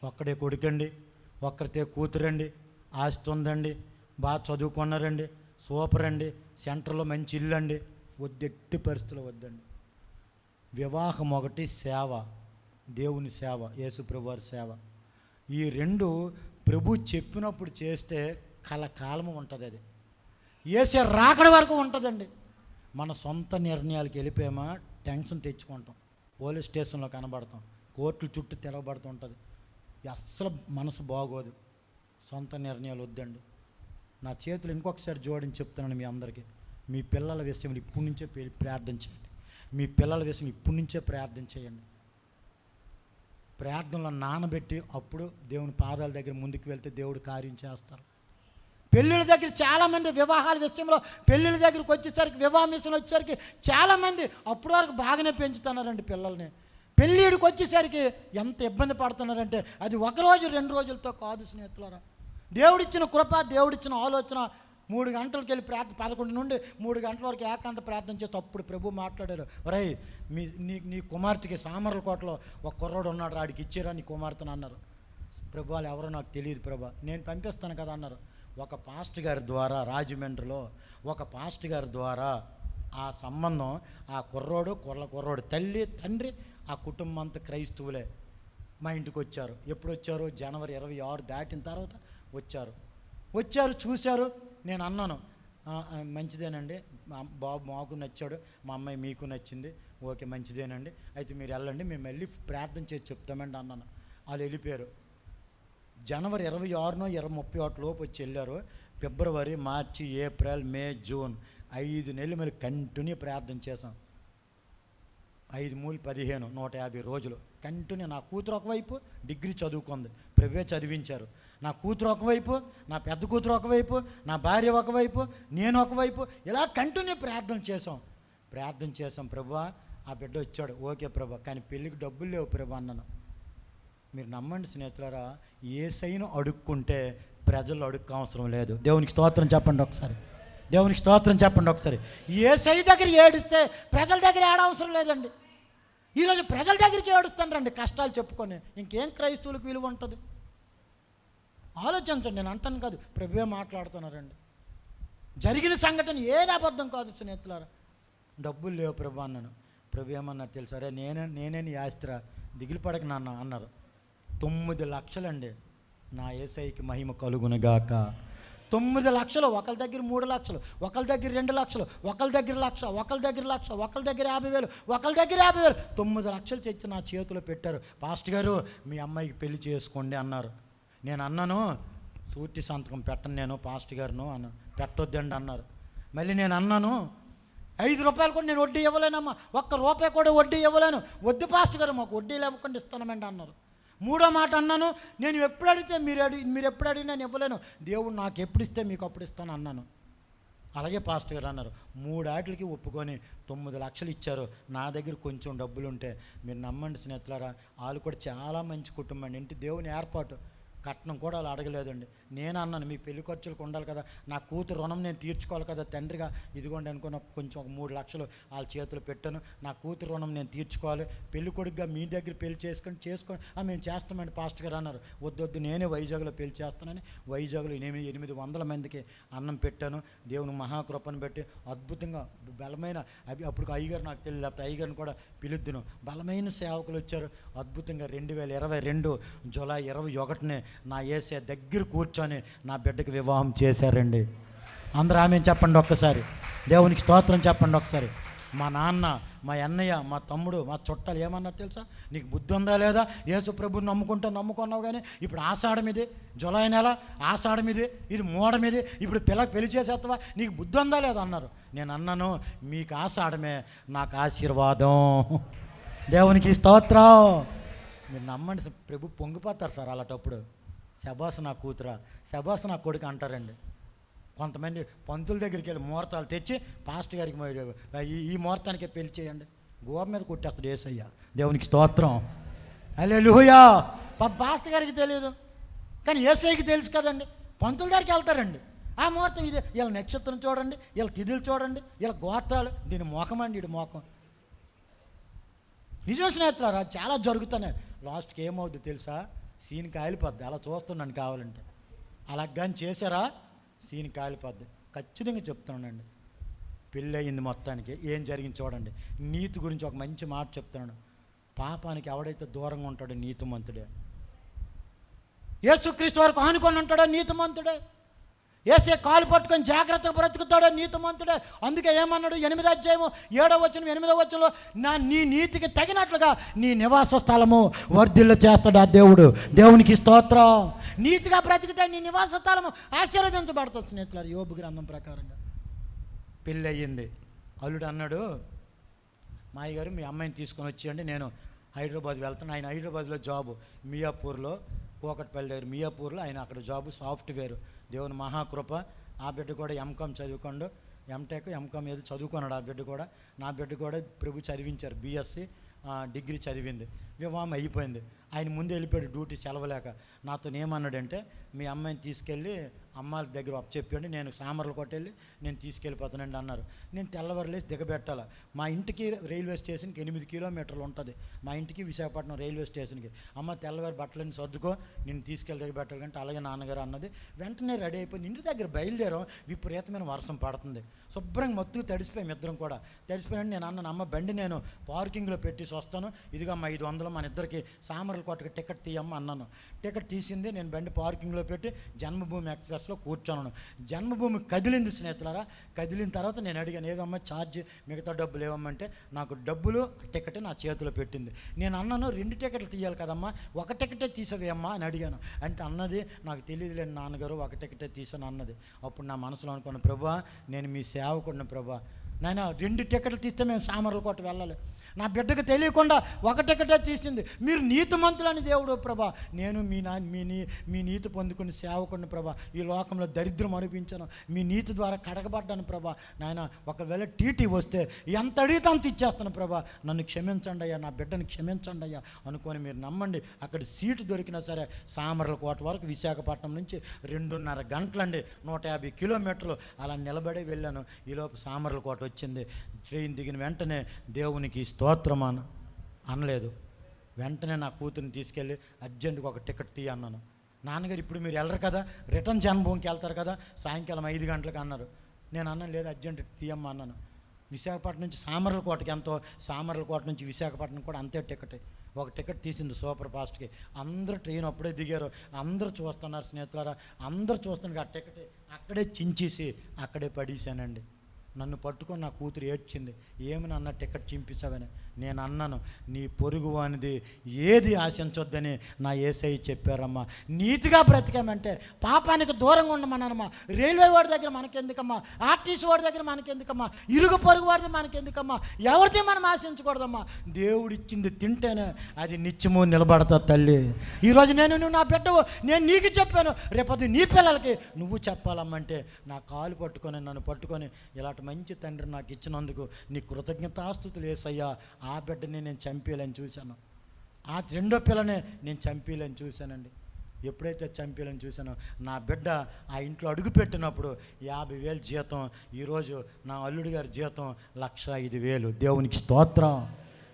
Speaker 2: ఒక్కడే కొడుకండి, ఒక్కరితే కూతురండి, ఆస్తి ఉందండి, బాగా చదువుకున్నారండి, సూపర్ అండి, సెంటర్లో మంచి ఇల్లు అండి, ఎట్టి పరిస్థితులు వద్దండి. వివాహం ఒకటి, సేవ, దేవుని సేవ, యేసు ప్రభువారి సేవ. ఈ 2 ప్రభు చెప్పినప్పుడు చేస్తే కలకాలము ఉంటుంది. అది యేసే రాకడ వరకు ఉంటుందండి. మన సొంత నిర్ణయాలకు వెళ్ళిపోయామా టెన్షన్ తెచ్చుకుంటాం, పోలీస్ స్టేషన్లో కనబడతాం, కోర్టుల చుట్టూ తిరగబడుతూ ఉంటుంది. అస్సలు మనసు బాగోదు. సొంత నిర్ణయాలు వద్దండి. నా చేతులు ఇంకొకసారి జోడించి చెప్తున్నాను మీ అందరికీ, మీ పిల్లల విషయంలో ఇప్పటి నుంచే ప్రార్థన చేయండి. మీ పిల్లల విషయం ఇప్పటి నుంచే ప్రార్థన చేయండి. ప్రార్థనలో నానబెట్టి అప్పుడు దేవుని పాదాల దగ్గర ముందుకు వెళ్తే దేవుడు కార్యం చేస్తారు. పెళ్ళిళ్ళ దగ్గర చాలామంది వివాహాల విషయంలో పెళ్ళిళ్ళ దగ్గరికి వచ్చేసరికి, వివాహం విషయంలో వచ్చేసరికి చాలామంది అప్పటి వరకు బాగానే పెంచుతున్నారండి పిల్లల్ని. పెళ్ళిడికి వచ్చేసరికి ఎంత ఇబ్బంది పడుతున్నారంటే అది 1 రోజు 2 రోజులతో కాదు స్నేహితులారా. దేవుడిచ్చిన కృప, దేవుడిచ్చిన ఆలోచన. 3 గంటలకు వెళ్ళి 11 నుండి 3 గంటల వరకు ఏకాంత ప్రార్థన చేస్తే అప్పుడు ప్రభు మాట్లాడారు, రై నీ కుమార్తెకి సామర్లకోటలో ఒక కుర్రోడు ఉన్నాడు, రాడికి ఇచ్చారా నీ కుమార్తెను అన్నారు. ప్రభు వాళ్ళు ఎవరో నాకు తెలియదు ప్రభా, నేను పంపిస్తాను కదా అన్నారు. ఒక పాస్టర్ గారి ద్వారా, రాజమండ్రిలో ఒక పాస్టర్ గారి ద్వారా ఆ సంబంధం, ఆ కుర్రోడు తల్లి తండ్రి ఆ కుటుంబం అంతా క్రైస్తవులే మా ఇంటికి వచ్చారు. ఎప్పుడు వచ్చారు? జనవరి 26 దాటిన తర్వాత వచ్చారు. చూశారు. నేను అన్నాను, మంచిదేనండి, మా బాబు మాకు నచ్చాడు, మా అమ్మాయి మీకు నచ్చింది, ఓకే మంచిదేనండి, అయితే మీరు వెళ్ళండి, మేము వెళ్ళి ప్రార్థన చేసి చెప్తామండి అన్నాను. వాళ్ళు వెళ్ళిపోయారు. జనవరి 26నో 31 లోపు వచ్చి వెళ్ళారు. ఫిబ్రవరి, మార్చి, ఏప్రిల్, మే, జూన్ 5 నెలలు మరి కంటిన్యూ ప్రార్థన చేసాం. 5 మూలు 15 150 రోజులు కంటిన్యూ. నా కూతురు ఒకవైపు డిగ్రీ చదువుకుంది, ప్రభువే చదివించారు. నా కూతురు ఒకవైపు, నా పెద్ద కూతురు ఒకవైపు, నా భార్య ఒకవైపు, నేను ఒకవైపు, ఇలా కంటిన్యూ ప్రార్థన చేసాం. ప్రభువా ఆ బిడ్డ వచ్చాడు, ఓకే ప్రభా, కానీ పెళ్ళికి డబ్బులు లేవు ప్రభా అన్నాను. మీరు నమ్మండి స్నేహితులారా, యేసయ్యను అడుక్కుంటే ప్రజలు అడుక్కు అవసరం లేదు. దేవునికి స్తోత్రం చెప్పండి ఒకసారి. దేవునికి స్తోత్రం చెప్పండి ఒకసారి. యేసయ్య దగ్గర ఏడిస్తే ప్రజల దగ్గర ఏడవసరం లేదండి. ఈరోజు ప్రజల దగ్గరికి ఏడుస్తాను రండి కష్టాలు చెప్పుకొని. ఇంకేం క్రైస్తవులకు విలువ ఉంటుంది? ఆలోచించండి. నేను అంటాను కాదు, ప్రభువే మాట్లాడుతున్నారండి. జరిగిన సంఘటన ఏది అబద్ధం కాదు స్నేహితులారా. డబ్బులు లేవు ప్రభు అన్నాను. ప్రభు ఏమన్నారు తెలుసా? అరే నేనే నీ ఆస్తిరా, దిగులు పడక నాన్న అన్నారు. 9 లక్షలండి. నా యేసయ్యకి మహిమ కలుగునుగాక. 9 లక్షలు. ఒకరి దగ్గర 3 లక్షలు, ఒకరి దగ్గర 2 లక్షలు, ఒకరి దగ్గర 1,00,000, ఒకరి దగ్గర 1,00,000, ఒకరి దగ్గర 50,000, ఒకరి దగ్గర 50,000, 9 లక్షలు తెచ్చి నా చేతిలో పెట్టారు. పాస్టర్ గారు మీ అమ్మాయికి పెళ్లి చేసుకోండి అన్నారు. నేను అన్నాను, సూటి సంతకం పెట్టను నేను పాస్టర్ గారును అన్నాను. పెట్టొద్దండి అన్నారు. మళ్ళీ నేను అన్నాను, 5 రూపాయలు కూడా నేను వడ్డీ ఇవ్వలేనమ్మా, 1 రూపాయి కూడా వడ్డీ ఇవ్వలేను, వద్దు పాస్టర్ గారు మాకు వడ్డీలు ఇవ్వకుండా ఇస్తానమండి అన్నారు. 3వ మాట అన్నాను, నేను ఎప్పుడు అడిగితే మీరు ఎప్పుడు అడిగినా నేను ఇవ్వలేను, దేవుడు నాకు ఎప్పుడు ఇస్తే మీకు అప్పుడు ఇస్తాను అన్నాను. అలాగే పాస్టర్ గారు అన్నారు. 3 ఆటలకి ఒప్పుకొని 9 లక్షలు ఇచ్చారు. నా దగ్గర కొంచెం డబ్బులు ఉంటే మీరు నమ్మండి స్నేహితులారా, వాళ్ళు కూడా చాలా మంచి కుటుంబం అండి. ఇంటి దేవుని ఏర్పాటు. కట్నం కూడా వాళ్ళు అడగలేదండి. నేను అన్నాను, మీ పెళ్లి ఖర్చులకు ఉండాలి కదా, నా కూతురు రుణం నేను తీర్చుకోవాలి కదా తండ్రిగా, ఇదిగోండి అనుకున్న కొంచెం ఒక 3 లక్షలు వాళ్ళ చేతులు పెట్టాను. నా కూతురు రుణం నేను తీర్చుకోవాలి, పెళ్లి కొడుకుగా మీ దగ్గర పెళ్లి చేసుకొని మేము చేస్తామండి పాస్టర్ గారు అన్నారు. వద్దు నేనే వైజాగ్లో పెళ్లి చేస్తానని వైజాగ్లో 800 మందికి అన్నం పెట్టాను. దేవుని మహాకృపను బట్టి అద్భుతంగా బలమైన అప్పుడు అయ్యగారు నాకు తెలియదు, లేకపోతే అయ్యగారిని కూడా పిలుద్దును, బలమైన సేవకులు వచ్చారు. అద్భుతంగా 2022 జూలై 21నే నా యేసయ్య దగ్గర కూర్చొని నా బిడ్డకి వివాహం చేశారండి. అందరూ ఆమె చెప్పండి ఒక్కసారి. దేవునికి స్తోత్రం చెప్పండి ఒకసారి. మా నాన్న, మా అన్నయ్య, మా తమ్ముడు, మా చుట్టాలు ఏమన్నారు తెలుసా? నీకు బుద్ధి ఉందా లేదా? యేసు ప్రభుని నమ్ముకున్నావు కానీ ఇప్పుడు ఆషాఢం ఇది, జూలై నెల ఆషాఢం ఇది మూఢం ఇది, ఇప్పుడు పెళ్లి చేసేస్తావా? నీకు బుద్ధి ఉందా లేదా అన్నారు. నేను అన్నాను, మీకు ఆషాఢమే, నాకు ఆశీర్వాదం. దేవునికి స్తోత్రం. మీరు నమ్మండి, ప్రభు పొంగిపోతారు సార్ అలాంటప్పుడు. శబాస్ నా కూతురా, శబాస్ నా కొడుకు అంటారండి. కొంతమంది పంతుల దగ్గరికి వెళ్ళి ముహూర్తాలు తెచ్చి పాస్టర్ గారికి ఈ ముహూర్తానికే పెళ్లి చేయండి, గోవ మీద కొట్టేస్తాడు యేసయ్య. దేవునికి స్తోత్రం. హల్లెలూయా. పాస్టర్ గారికి తెలియదు కానీ యేసయ్యకి తెలుసు కదండి. పంతుల దగ్గరికి వెళ్తారండి, ఆ ముహూర్తం ఇది, వీళ్ళ నక్షత్రం చూడండి, వీళ్ళ తిథులు చూడండి, వీళ్ళ గోత్రాలు, దీని మోకం అండి, ఇది మోకం. నిజం స్నేహితులారా, చాలా జరుగుతున్నాయి. లాస్ట్కి ఏమవుద్ది తెలుసా? సీన్ కాలిపోద్ది. అలా చూస్తున్నాను కావాలంటే. అలా కానీ చేశారా సీన్ కాలిపోద్ది. ఖచ్చితంగా చెప్తున్నానండి. పెళ్ళి అయింది మొత్తానికి. ఏం జరిగింది చూడండి. నీతి గురించి ఒక మంచి మాట చెప్తున్నాను. పాపానికి ఎవడైతే దూరంగా ఉంటాడో నీతిమంతుడే. యేసుక్రీస్తు వరకు ఆనుకొని ఉంటాడో నీతిమంతుడే. యేసే కాలు పట్టుకొని జాగ్రత్తగా బ్రతుకుతాడో నీతిమంతుడే. అందుకే ఏమన్నాడు? 8వ అధ్యాయము 7వ వచనం 8వ వచనంలో, నీ నీతికి తగినట్లుగా నీ నివాస స్థలము వర్ధిల్ల చేస్తాడు ఆ దేవుడు. దేవునికి స్తోత్రం. నీతిగా బ్రతికితే నీ నివాస స్థలము ఆశీర్వదించబడుతుంది స్నేహితులారు. యోబు గ్రంథం ప్రకారంగా. పెళ్ళి అయ్యింది. అల్లుడు అన్నాడు, మా అయ్యగారు మీ అమ్మాయిని తీసుకొని వచ్చేయండి, నేను హైదరాబాద్ వెళ్తాను. ఆయన హైదరాబాద్లో జాబు, మియాపూర్లో, కోకట్పల్లి దగ్గర మియాపూర్లో ఆయన అక్కడ జాబు సాఫ్ట్వేర్. దేవుని మహాకృప. ఆ బిడ్డ కూడా ఎంకామ్ చదువుకోండు, ఎంటెక్ ఎంకామ్ ఏదో చదువుకున్నాడు ఆ బిడ్డ కూడా. నా బిడ్డ కూడా ప్రభు చదివించారు, బీఎస్సీ డిగ్రీ చదివింది. వివాహం అయిపోయింది. ఆయన ముందు వెళ్ళిపోయాడు డ్యూటీ సెలవులేక. నాతో ఏమన్నాడంటే, మీ అమ్మాయిని తీసుకెళ్ళి అమ్మాయిల దగ్గర చెప్పండి, నేను సామర్లు కొట్టెళ్ళి నేను తీసుకెళ్ళిపోతానండి అన్నారు. నేను తెల్లవారులేసి దిగబెట్టాలి. మా ఇంటికి రైల్వే స్టేషన్కి 8 కిలోమీటర్లు ఉంటుంది. మా ఇంటికి విశాఖపట్నం రైల్వే స్టేషన్కి. అమ్మ తెల్లవారు బట్టలని సర్దుకో, నేను తీసుకెళ్ళి దిగబెట్టాలి అంటే అలాగే నాన్నగారు అన్నది. వెంటనే రెడీ అయిపోయింది. ఇంటి దగ్గర బయలుదేరాం. విపరీతమైన వర్షం పడుతుంది. శుభ్రంగా మొత్తం తడిసిపోయాం. ఇద్దరం కూడా తడిసిపోయాను. నేను అన్నాను, అమ్మ బండి నేను పార్కింగ్లో పెట్టేసి వస్తాను, ఇదిగా అమ్మ 500 పిల్లలు మన ఇద్దరికి సామర్లకోటకి టికెట్ తీయమ్మ అన్నాను. టికెట్ తీసింది, నేను బండి పార్కింగ్లో పెట్టి జన్మభూమి ఎక్స్ప్రెస్లో కూర్చోను. జన్మభూమి కదిలింది స్నేహితులారా. కదిలిన తర్వాత నేను అడిగాను, ఏదమ్మా ఛార్జ్, మిగతా డబ్బులు ఏమమ్మంటే నాకు డబ్బులు టికెట్ నా చేతిలో పెట్టింది. నేను అన్నాను, 2 టికెట్లు తీయాలి కదమ్మా, ఒక టికెటే తీసేవేమ్మా అని అడిగాను. అంటే అన్నది, నాకు తెలియదులేండి నాన్నగారు, ఒక టికెటే తీసాను అన్నది. అప్పుడు నా మనసులో అనుకున్నాను, ప్రభా నేను మీ సేవకుడిని ప్రభా, నాయన 2 టికెట్లు తీస్తే మేము సామర్లకోట వెళ్ళాలి. నా బిడ్డకు తెలియకుండా ఒక టికెటే తీసింది. మీరు నీతిమంతులని దేవుడు ప్రభా, నేను మీ నీతి పొందుకుని సేవకుడిని ప్రభా, ఈ లోకంలో దరిద్రం అనిపించాను, మీ నీతి ద్వారా కడగబడ్డాను ప్రభా. నాయన ఒకవేళ టీటీ వస్తే ఎంత అడిగితే అంత ఇచ్చేస్తాను ప్రభా, నన్ను క్షమించండి అయ్యా, నా బిడ్డను క్షమించండి అయ్యా అనుకొని మీరు నమ్మండి, అక్కడ సీటు దొరికినా సరే సామర్లకోట వరకు విశాఖపట్నం నుంచి 2.5 గంటలండి, 150 కిలోమీటర్లు అలా నిలబడి వెళ్ళాను. ఈలోపు సామర్లకోట వచ్చింది. ట్రైన్ దిగిన వెంటనే దేవునికి స్తోత్రం అనలేదు. వెంటనే నా కూతురిని తీసుకెళ్ళి అర్జెంటుగా ఒక టికెట్ తీయ అన్నాను. నాన్నగారు ఇప్పుడు మీరు వెళ్ళరు కదా, రిటర్న్ జన్మభూమికి వెళ్తారు కదా, సాయంకాలం 5 గంటలకు అన్నారు. నేను అన్నాను, లేదు అర్జెంట్ తీయమ్మా అన్నాను. విశాఖపట్నం నుంచి సామర్లకోటకి ఎంతో, సామర్లకోట నుంచి విశాఖపట్నం కూడా అంతే టికెట్. ఒక టికెట్ తీసింది సూపర్ ఫాస్ట్కి. అందరూ ట్రైన్ అప్పుడే దిగారు, అందరూ చూస్తున్నారు స్నేహితులారా, అందరూ చూస్తున్నారు. ఆ టికెట్ అక్కడే చించేసి అక్కడే పడేసానండి. నన్ను పట్టుకొని నా కూతురు ఏడ్చింది, ఏమని అన్న టికెట్ చింపేశావని. నేను అన్నాను, నీ పొరుగు అనేది ఏది ఆశించొద్దని నా యేసయ్య చెప్పారమ్మా. నీతిగా బ్రతికామంటే పాపానికి దూరంగా ఉండమన్నానమ్మా. రైల్వే వాడి దగ్గర మనకెందుకమ్మా, ఆర్టీసీ వాడి దగ్గర మనకెందుకమ్మా, ఇరుగు పొరుగు వాడిది మనకెందుకమ్మా, ఎవరిది మనం ఆశించకూడదమ్మా. దేవుడిచ్చింది తింటేనే అది నిత్యము నిలబడతా తల్లి. ఈరోజు నువ్వు నా బిడ్డవు, నేను నీకు చెప్పాను, రేపొద్దు నీ పిల్లలకి నువ్వు చెప్పాలమ్మంటే నా కాలు పట్టుకొని నన్ను పట్టుకొని, ఇలాంటి మంచి తండ్రి నాకు ఇచ్చినందుకు నీ కృతజ్ఞతాస్తుతులు యేసయ్యా. ఆ బిడ్డని నేను చంపేయాలని చూశాను, ఆ 2వ పిల్లని నేను చంపేయాలని చూశానండి. ఎప్పుడైతే చంపేయాలని చూశానో నా బిడ్డ ఆ ఇంట్లో అడుగుపెట్టినప్పుడు 50,000 జీతం, ఈరోజు నా అల్లుడి గారి జీతం 1,05,000. దేవునికి స్తోత్రం.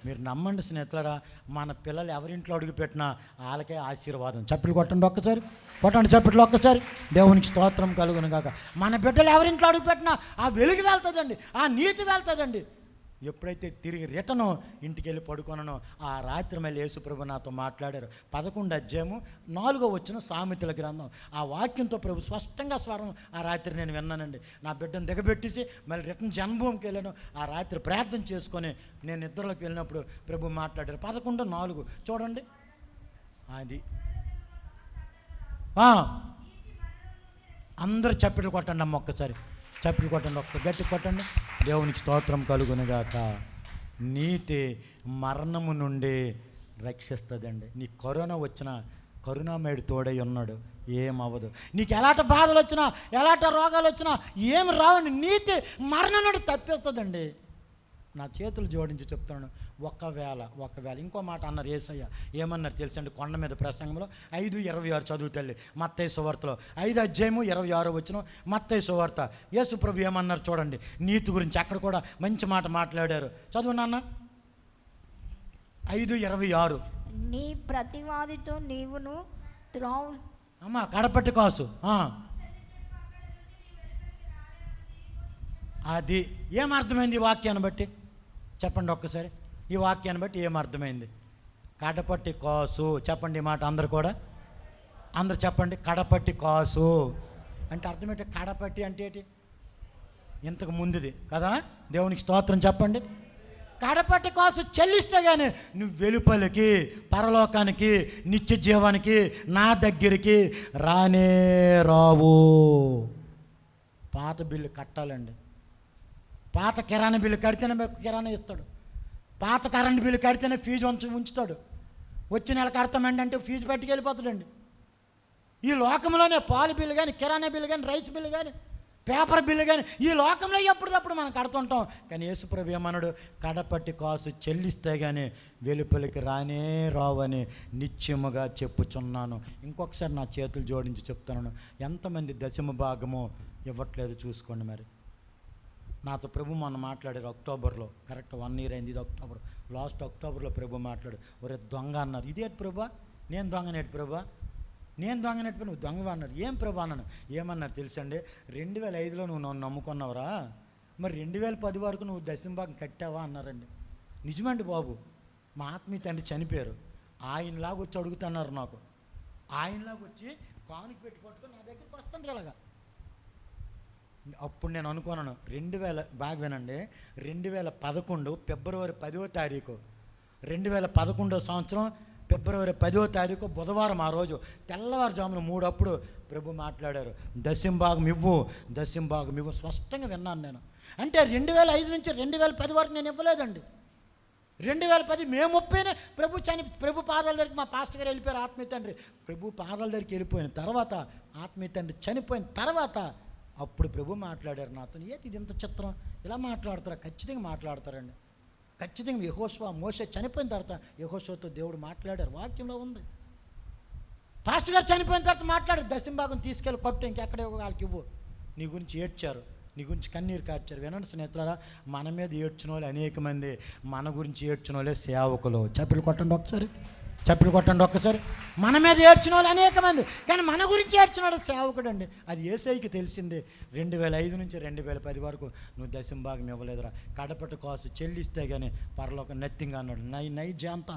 Speaker 2: మీరు నమ్మండి స్నేహితులారా, మన పిల్లలు ఎవరింట్లో అడుగుపెట్టినా వాళ్ళకే ఆశీర్వాదం. చప్పట్లు కొట్టండి ఒక్కసారి, కొట్టండి చప్పట్లు ఒక్కసారి. దేవునికి స్తోత్రం కలుగును గాక. మన బిడ్డలు ఎవరింట్లో అడుగుపెట్టినా ఆ వెలుగు వెళ్తుందండి, ఆ నీతి వెళ్తుందండి. ఎప్పుడైతే తిరిగి రిటర్ను ఇంటికి వెళ్ళి పడుకొనో ఆ రాత్రి మళ్ళీ యేసుప్రభు నాతో మాట్లాడారు. 11వ అధ్యాయము 4వ వచనం సామెతల గ్రంథం. ఆ వాక్యంతో ప్రభు స్పష్టంగా స్వరం ఆ రాత్రి నేను విన్నానండి. నా బిడ్డను దిగబెట్టేసి మళ్ళీ రిటర్న్ జన్మభూమికి వెళ్ళాను. ఆ రాత్రి ప్రార్థన చేసుకొని నేను నిద్రలోకి వెళ్ళినప్పుడు ప్రభు మాట్లాడారు. 11:4 చూడండి. అది అందరూ చప్పట్లు కొట్టండి అమ్మ, ఒక్కసారి చప్పట్లు కొట్టండి, ఒక్కసారి గట్టి కొట్టండి. దేవునికి స్తోత్రం కలుగునుగాక. నీతి మరణము నుండి రక్షిస్తుందండి. నీ కరోనా వచ్చినా కరుణామయుడు తోడై ఉన్నాడు, ఏమవ్వదు. నీకు ఎలాంటి బాధలు వచ్చినా ఎలాంటి రోగాలు వచ్చినా ఏమి రావండి. నీతి మరణం నుండి తప్పిస్తుందండి. నా చేతులు జోడించి చెప్తున్నాను, ఒకవేళ ఇంకో మాట అన్నారు యేసయ్య. ఏమన్నారు తెలుసండి? కొండ మీద ప్రసంగంలో 5:26 చదువు తల్లి, మత్తయి సువార్తలో 5వ అధ్యాయము 26వ వచనం, మత్తయి సువార్త. యేసు ప్రభు ఏమన్నారు చూడండి నీతి గురించి. అక్కడ కూడా మంచి మాట మాట్లాడారు. చదువు నాన్న. 5:26.
Speaker 1: నీ ప్రతివాదితో నీవును
Speaker 2: అమ్మా కడపట్టి కాసు. అది ఏమర్థమైంది ఈ వాక్యాన్ని బట్టి? చెప్పండి ఒక్కసారి, ఈ వాక్యాన్ని బట్టి ఏమర్థమైంది? కడపట్టి కాసు. చెప్పండి ఈ మాట అందరు కూడా, అందరు చెప్పండి. కడపట్టి కాసు అంటే అర్థం ఏంటి? కడపట్టి అంటే ఏంటి? ఇంతకు ముందుది కదా. దేవునికి స్తోత్రం చెప్పండి. కడపట్టి కాసు చెల్లిస్తే కానీ నువ్వు వెలుపలికి, పరలోకానికి, నిత్య జీవానికి, నా దగ్గరికి రానే రావు. పాత బిల్లు కట్టాలండి. పాత కిరాణా బిల్లు కడితేనే కిరాణా ఇస్తాడు. పాత కరెంట్ బిల్లు కడితేనే ఫీజు ఉంచుతాడు. వచ్చే నెల కడతామండి అంటే ఫీజు పట్టుకెళ్ళిపోతాడండి. ఈ లోకంలోనే పాలు బిల్లు కానీ, కిరాణా బిల్లు కానీ, రైస్ బిల్లు కానీ, పేపర్ బిల్లు కానీ ఈ లోకంలో ఎప్పటికప్పుడు మనం కడుతుంటాం. కానీ యేసుప్రభు ఏమన్నాడు? కడపట్టి కాసు చెల్లిస్తే కానీ వెలుపలికి రానే రావని నిత్యముగా చెప్పుచున్నాను. ఇంకొకసారి నా చేతులు జోడించి చెప్తున్నాను, ఎంతమంది దశమ భాగము ఇవ్వట్లేదు చూసుకోండి. మరి నాతో ప్రభు మొన్న మాట్లాడారు అక్టోబర్లో, కరెక్ట్ 1 year అయింది. ఇది అక్టోబర్, లాస్ట్ అక్టోబర్లో ప్రభు మాట్లాడు. ఒరే దొంగ అన్నారు. ఇదేంటి ప్రభా? నేను దొంగనేటి ప్రభా? నేను దొంగనేటి నువ్వు దొంగవా అన్నారు. ఏం ప్రభా అన్నాను. ఏమన్నారు తెలుసండి? 2005లో నువ్వు నన్ను నమ్ముకున్నావురా, మరి 2010 వరకు నువ్వు దశమ భాగం కట్టావా అన్నారండి. నిజమండి బాబు, మా ఆత్మీయ తండ్రి చనిపోయారు. ఆయనలాగా వచ్చి అడుగుతున్నారు నాకు. ఆయనలాగా వచ్చి కానుక పెట్టి పట్టుకొని నా దగ్గరికి వస్తాను ఇలాగా. అప్పుడు నేను అనుకున్నాను 2000 బాగా వినండి, 2011 ఫిబ్రవరి 10వ తారీఖు 2011 సంవత్సరం ఫిబ్రవరి 10వ తారీఖు బుధవారం. ఆ రోజు తెల్లవారుజామున 3 అప్పుడు ప్రభు మాట్లాడారు, దశంభాగం ఇవ్వు, దశంభాగం ఇవ్వు. స్పష్టంగా విన్నాను నేను. అంటే 2005 నుంచి 2010 వరకు నేను ఇవ్వలేదండి. 2010 మే 30నే ప్రభు పాదాల దగ్గరికి మా పాస్టర్ గారు వెళ్ళిపోయారు. ఆత్మీయ తండ్రి ప్రభు పాదాల దగ్గరికి వెళ్ళిపోయిన తర్వాత, ఆత్మీయ తండ్రి చనిపోయిన తర్వాత అప్పుడు ప్రభు మాట్లాడారు నాతో. ఏంటి ఇది ఇంత చిత్రం, ఇలా మాట్లాడతారా? ఖచ్చితంగా మాట్లాడతారండి. ఖచ్చితంగా యెహోషువ మోషే చనిపోయిన తర్వాత యెహోషువతో దేవుడు మాట్లాడారు, వాక్యంలో ఉంది. పాస్టర్ గారు చనిపోయిన తర్వాత మాట్లాడారు, దశంభాగం తీసుకెళ్ళి కొట్టు, ఇంకెక్కడే వాళ్ళకి ఇవ్వు. నీ గురించి ఏడ్చారు, నీ గురించి కన్నీరు కార్చారు. వినండి స్నేహితులారా, మన మీద ఏడ్చిన వాళ్ళు అనేక మంది, మన గురించి ఏడ్చిన వాళ్ళే సేవకులు. చప్పట్లు కొట్టండి ఒకసారి, చప్పట్లు కొట్టండి ఒక్కసారి. మన మీద ఏడ్చిన వాళ్ళు అనేక మంది, కానీ మన గురించి ఏడ్చిన వాడు సేవకుడు అండి. అది యేసయ్యకి తెలిసింది. 2005 నుంచి 2010 వరకు నువ్వు దశంభాగం ఇవ్వలేదురా, కడపటి కాసు చెల్లిస్తే కానీ పరలోక నథింగ్ అన్నాడు. నై జాంతా.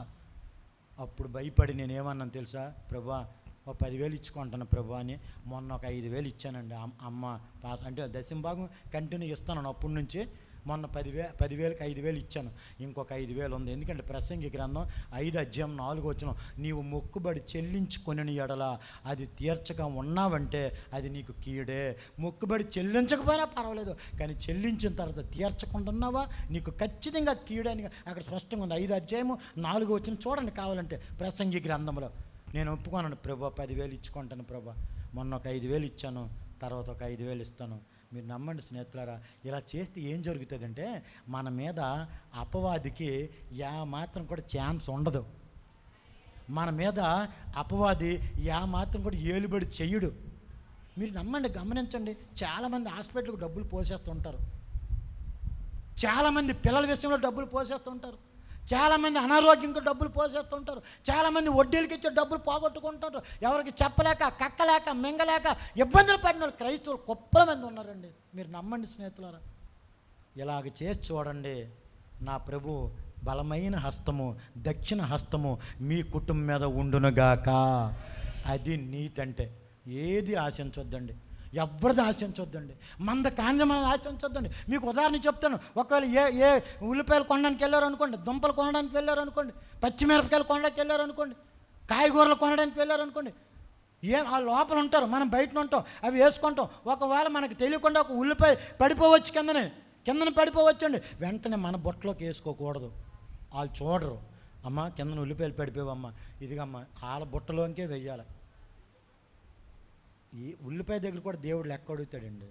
Speaker 2: అప్పుడు భయపడి నేను ఏమన్నాను తెలుసా, ప్రభా ఒక 10,000 ఇచ్చుకుంటాను ప్రభు అని. మొన్న ఒక 5,000 ఇచ్చానండి. అమ్మ పాస్ అంటే దశంభాగం కంటిన్యూ ఇస్తాను అప్పటి నుంచి. మొన్న 10,000కి 5,000 ఇచ్చాను, ఇంకొక 5,000 ఉంది. ఎందుకంటే ప్రసంగి గ్రంథం 5:4 నీవు మొక్కుబడి చెల్లించుకొని ఎడల అది తీర్చగా ఉన్నావంటే అది నీకు కీడే. మొక్కుబడి చెల్లించకపోయినా పర్వాలేదు, కానీ చెల్లించిన తర్వాత తీర్చకుండా ఉన్నావా నీకు ఖచ్చితంగా కీడే అని అక్కడ స్పష్టంగా ఉంది. 5:4 చూడండి కావాలంటే ప్రసంగి గ్రంథంలో. నేను ఒప్పుకోనండి ప్రభా 10,000 ఇచ్చుకుంటాను ప్రభా. మొన్న ఒక 5,000 ఇచ్చాను, తర్వాత ఒక 5,000 ఇస్తాను. మీరు నమ్మండి స్నేహితులారా, ఇలా చేస్తే ఏం జరుగుతుందంటే మన మీద అపవాదికి మాత్రం కూడా ఛాన్స్ ఉండదు. మన మీద అపవాది మాత్రం కూడా ఏలుబడి చెయ్యడు. మీరు నమ్మండి, గమనించండి. చాలామంది హాస్పిటల్కి డబ్బులు పోసేస్తుంటారు, చాలామంది పిల్లల విషయంలో డబ్బులు పోసేస్తుంటారు, చాలామంది అనారోగ్యంతో డబ్బులు పోసేస్తుంటారు, చాలామంది వడ్డీలకి ఇచ్చే డబ్బులు పోగొట్టుకుంటుంటారు. ఎవరికి చెప్పలేక, కక్కలేక, మింగలేక ఇబ్బందులు పడిన వాళ్ళు క్రైస్తవులు కుప్పల మంది ఉన్నారండి. మీరు నమ్మండి స్నేహితులారా, ఇలాగ చేసి చూడండి. నా ప్రభు బలమైన హస్తము, దక్షిణ హస్తము మీ కుటుంబం మీద ఉండునుగాక. అది నీతి అంటే. ఏది ఆశించొద్దండి, ఎవరిది ఆశించొద్దండి, మంద కాంజ మనం ఆశించొద్దండి. మీకు ఉదాహరణ చెప్తాను. ఒకవేళ ఏ ఉల్లిపాయలు కొనడానికి వెళ్ళారు అనుకోండి, దుంపలు కొనడానికి వెళ్ళారు అనుకోండి, పచ్చిమిరపకాయలు కొనడానికి వెళ్ళారు అనుకోండి, కాయగూరలు కొనడానికి వెళ్ళారు అనుకోండి, ఆ లోపల ఉంటారు, మనం బయట ఉంటాం, అవి వేసుకుంటాం. ఒకవేళ మనకు తెలియకుండా ఒక ఉల్లిపాయ పడిపోవచ్చు, కిందన పడిపోవచ్చండి. వెంటనే మన బొట్టలోకి వేసుకోకూడదు. వాళ్ళు చూడరు, అమ్మ కిందన ఉల్లిపాయలు పడిపోవమ్మా, ఇదిగమ్మా వాళ్ళ బుట్టలోకే వెయ్యాలి. ఈ ఉల్లిపాయ దగ్గర కూడా దేవుడు లెక్క అడుగుతాడండి.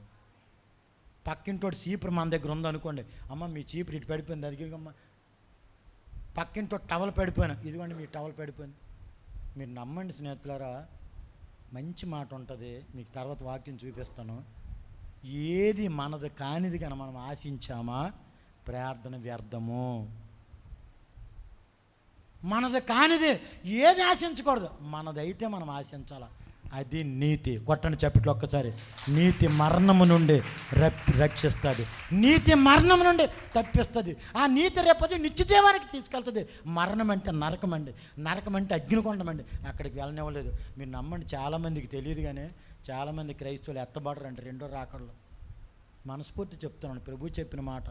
Speaker 2: పక్కింటోడు చీపురు మన దగ్గర ఉందనుకోండి, అమ్మ మీ చీపురు ఇటు పడిపోయింది, అదిగమ్మ. పక్కింటోడు టవల్ పడిపోయినా, ఇదిగోండి మీ టవల్ పడిపోయింది. మీరు నమ్మండి స్నేహితులారా, మంచి మాట ఉంటుంది, మీకు తర్వాత వాక్యం చూపిస్తాను. ఏది మనది కానిది కానీ మనం ఆశించామా ప్రార్థన వ్యర్థము. మనది కానిది ఏది ఆశించకూడదు, మనదైతే మనం ఆశించాలా. అది నీతి. కొట్టండి చప్పట్లు ఒక్కసారి. నీతి మరణము నుండి రక్షిస్తుంది, నీతి మరణం నుండి తప్పిస్తుంది. ఆ నీతి రేపొద్దు నిత్య జీవానికి తీసుకెళ్తుంది. మరణం అంటే నరకం అండి, నరకం అంటే అగ్నికొండమండి, అక్కడికి వెళ్ళనివ్వలేదు. మీరు నమ్మండి, చాలామందికి తెలియదు, కానీ చాలామంది క్రైస్తవులు ఎత్తబడరండి రెండో రాకడలో. మనస్ఫూర్తి చెప్తున్నాను, ప్రభు చెప్పిన మాట.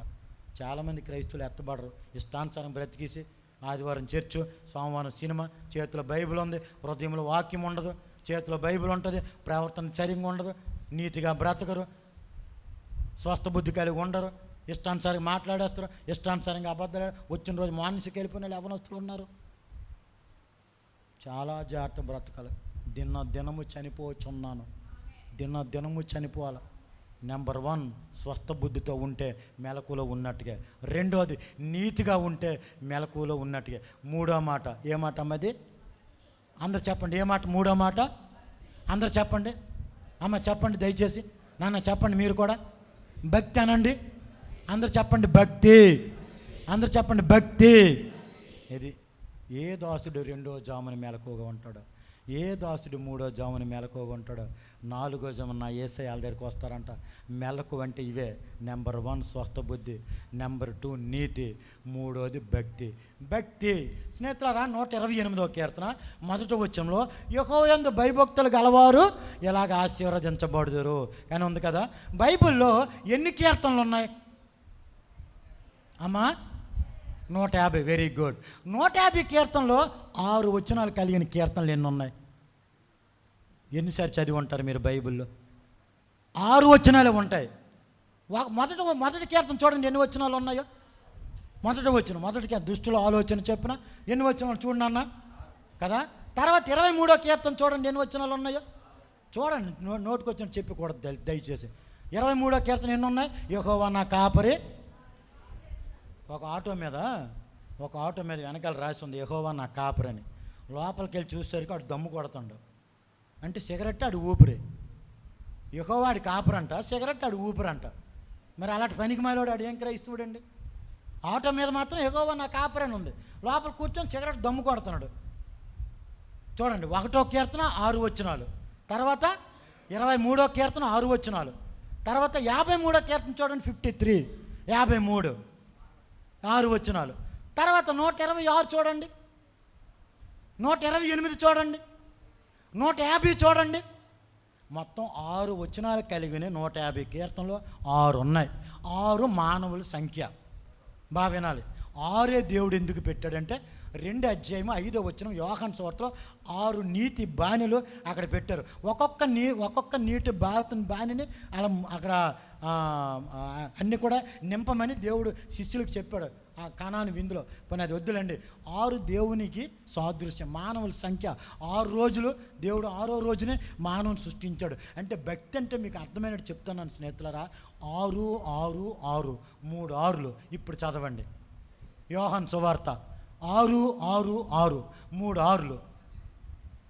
Speaker 2: చాలామంది క్రైస్తవులు ఎత్తబడరు, ఇష్టానుసారం బ్రతికేసి ఆదివారం చర్చు, సోమవారం సినిమా, చేతిలో బైబిల్ ఉంది, హృదయంలో వాక్యం ఉండదు, చేతిలో బైబిల్ ఉంటుంది, ప్రవర్తన సరిగ్గా ఉండదు, నీతిగా బ్రతకరు, స్వస్థ బుద్ధి కలిగి ఉండరు, ఇష్టానుసారంగా మాట్లాడేస్తారు, ఇష్టానుసారంగా అబద్ధాలు. వచ్చిన రోజు మానసిక వెళ్ళిపోయిన యవనస్తులు ఉన్నారు. చాలా జాగ్రత్త బ్రతకాలి. దినము చనిపోవచ్చున్నాను, దినము చనిపోవాలి. నెంబర్ 1 స్వస్థ బుద్ధితో ఉంటే మెలకులో ఉన్నట్టుగా, రెండోది నీతిగా ఉంటే మెలకులో ఉన్నట్టుగా. మూడో మాట ఏ మాట అమ్మది? అందరు చెప్పండి, ఏ మాట? మూడో మాట అందరు చెప్పండి. అమ్మ చెప్పండి దయచేసి, నాన్న చెప్పండి మీరు కూడా. భక్తి అనండి, అందరు చెప్పండి భక్తి, అందరు చెప్పండి భక్తి. ఇది ఏ దాసుడు రెండో జామున మెలకువగా ఉంటాడో, ఏ దాసుడు 3వ జామున మెలకువగా ఉంటాడో 4వ జామున నా యేసయ్య వాళ్ళ దగ్గరికి వస్తారంట. మెలకు అంటే ఇవే: నెంబర్ 1 స్వస్థ బుద్ధి, నెంబర్ 2 నీతి, 3వది భక్తి. భక్తి స్నేహితులారా, 128వ కీర్తన 1వ వచనంలో యెహోవాయందు భయభక్తులు గలవారు ఎలాగ ఆశీర్వదించబడుదురు అని ఉంది కదా. బైబిల్లో ఎన్ని కీర్తనలు ఉన్నాయి అమ్మా? 150. Very good. 150 కీర్తనలో 6 వచనాలు కలిగిన కీర్తనలు ఎన్ని ఉన్నాయి? ఎన్నిసార్లు చదివి ఉంటారు మీరు బైబిల్లో? 6 వచనాలు ఉంటాయి. మొదటి కీర్తన చూడండి ఎన్ని వచనాలు ఉన్నాయో. మొదటి దుష్టుల ఆలోచన చెప్పిన ఎన్ని వచనాలు చూడండి అన్న కదా. తర్వాత 23వ కీర్తన చూడండి ఎన్ని వచనాలు ఉన్నాయో చూడండి. నోటికి వచ్చిన చెప్పకూడదు దయచేసి. 23వ కీర్తన ఎన్ని ఉన్నాయి? యెహోవా నా కాపరి. ఒక ఆటో మీద వెనకాల రాసి ఉంది యెహోవా నా కాపరి అని. లోపలికి వెళ్ళి చూసేసరికి ఆడు దమ్ము కొడుతుండు. అంటే సిగరెట్ ఆడు ఊపిరి. యెహోవా ఆడి కాపరంట, సిగరెట్ ఆడు ఊపిరంట. మరి అలాంటి పనికి మాలోడు ఆడు ఏం క్రైస్తవుడండి? ఆటో మీద మాత్రం యెహోవా నా కాపరి అని ఉంది, లోపల కూర్చొని సిగరెట్ దమ్ము కొడుతున్నాడు. చూడండి 1వ కీర్తన 6 వచనాలు, తర్వాత 23వ కీర్తన 6 వచనాలు, తర్వాత 53వ కీర్తన చూడండి 53, 53 6 వచనాలు, తర్వాత 126 చూడండి, 128 చూడండి, 150 చూడండి. మొత్తం 6 వచనాలు కలిగిన 150 కీర్తనలు 6 ఉన్నాయి. 6 మానవుల సంఖ్య. బాగా వినాలి. 6 దేవుడు ఎందుకు పెట్టాడంటే 2 అధ్యాయం 5వ వచనం యోహాను సువార్తలో 6 నీతి బాణిలు అక్కడ పెట్టారు. ఒక్కొక్క నీటి బాణిని అలా అక్కడ అన్నీ కూడా నింపమని దేవుడు శిష్యులకు చెప్పాడు ఆ కనాను విందులో. పని అది వద్దులండి. 6 దేవునికి సాదృశ్యం. మానవుల సంఖ్య 6 రోజులు. దేవుడు 6వ రోజునే మానవుని సృష్టించాడు. అంటే భక్తి అంటే మీకు అర్థమైనట్టు చెప్తున్నాను స్నేహితులారా. 6 6 6 3 6లు. ఇప్పుడు చదవండి యోహాను సువార్త 6 6 6 3 6లు.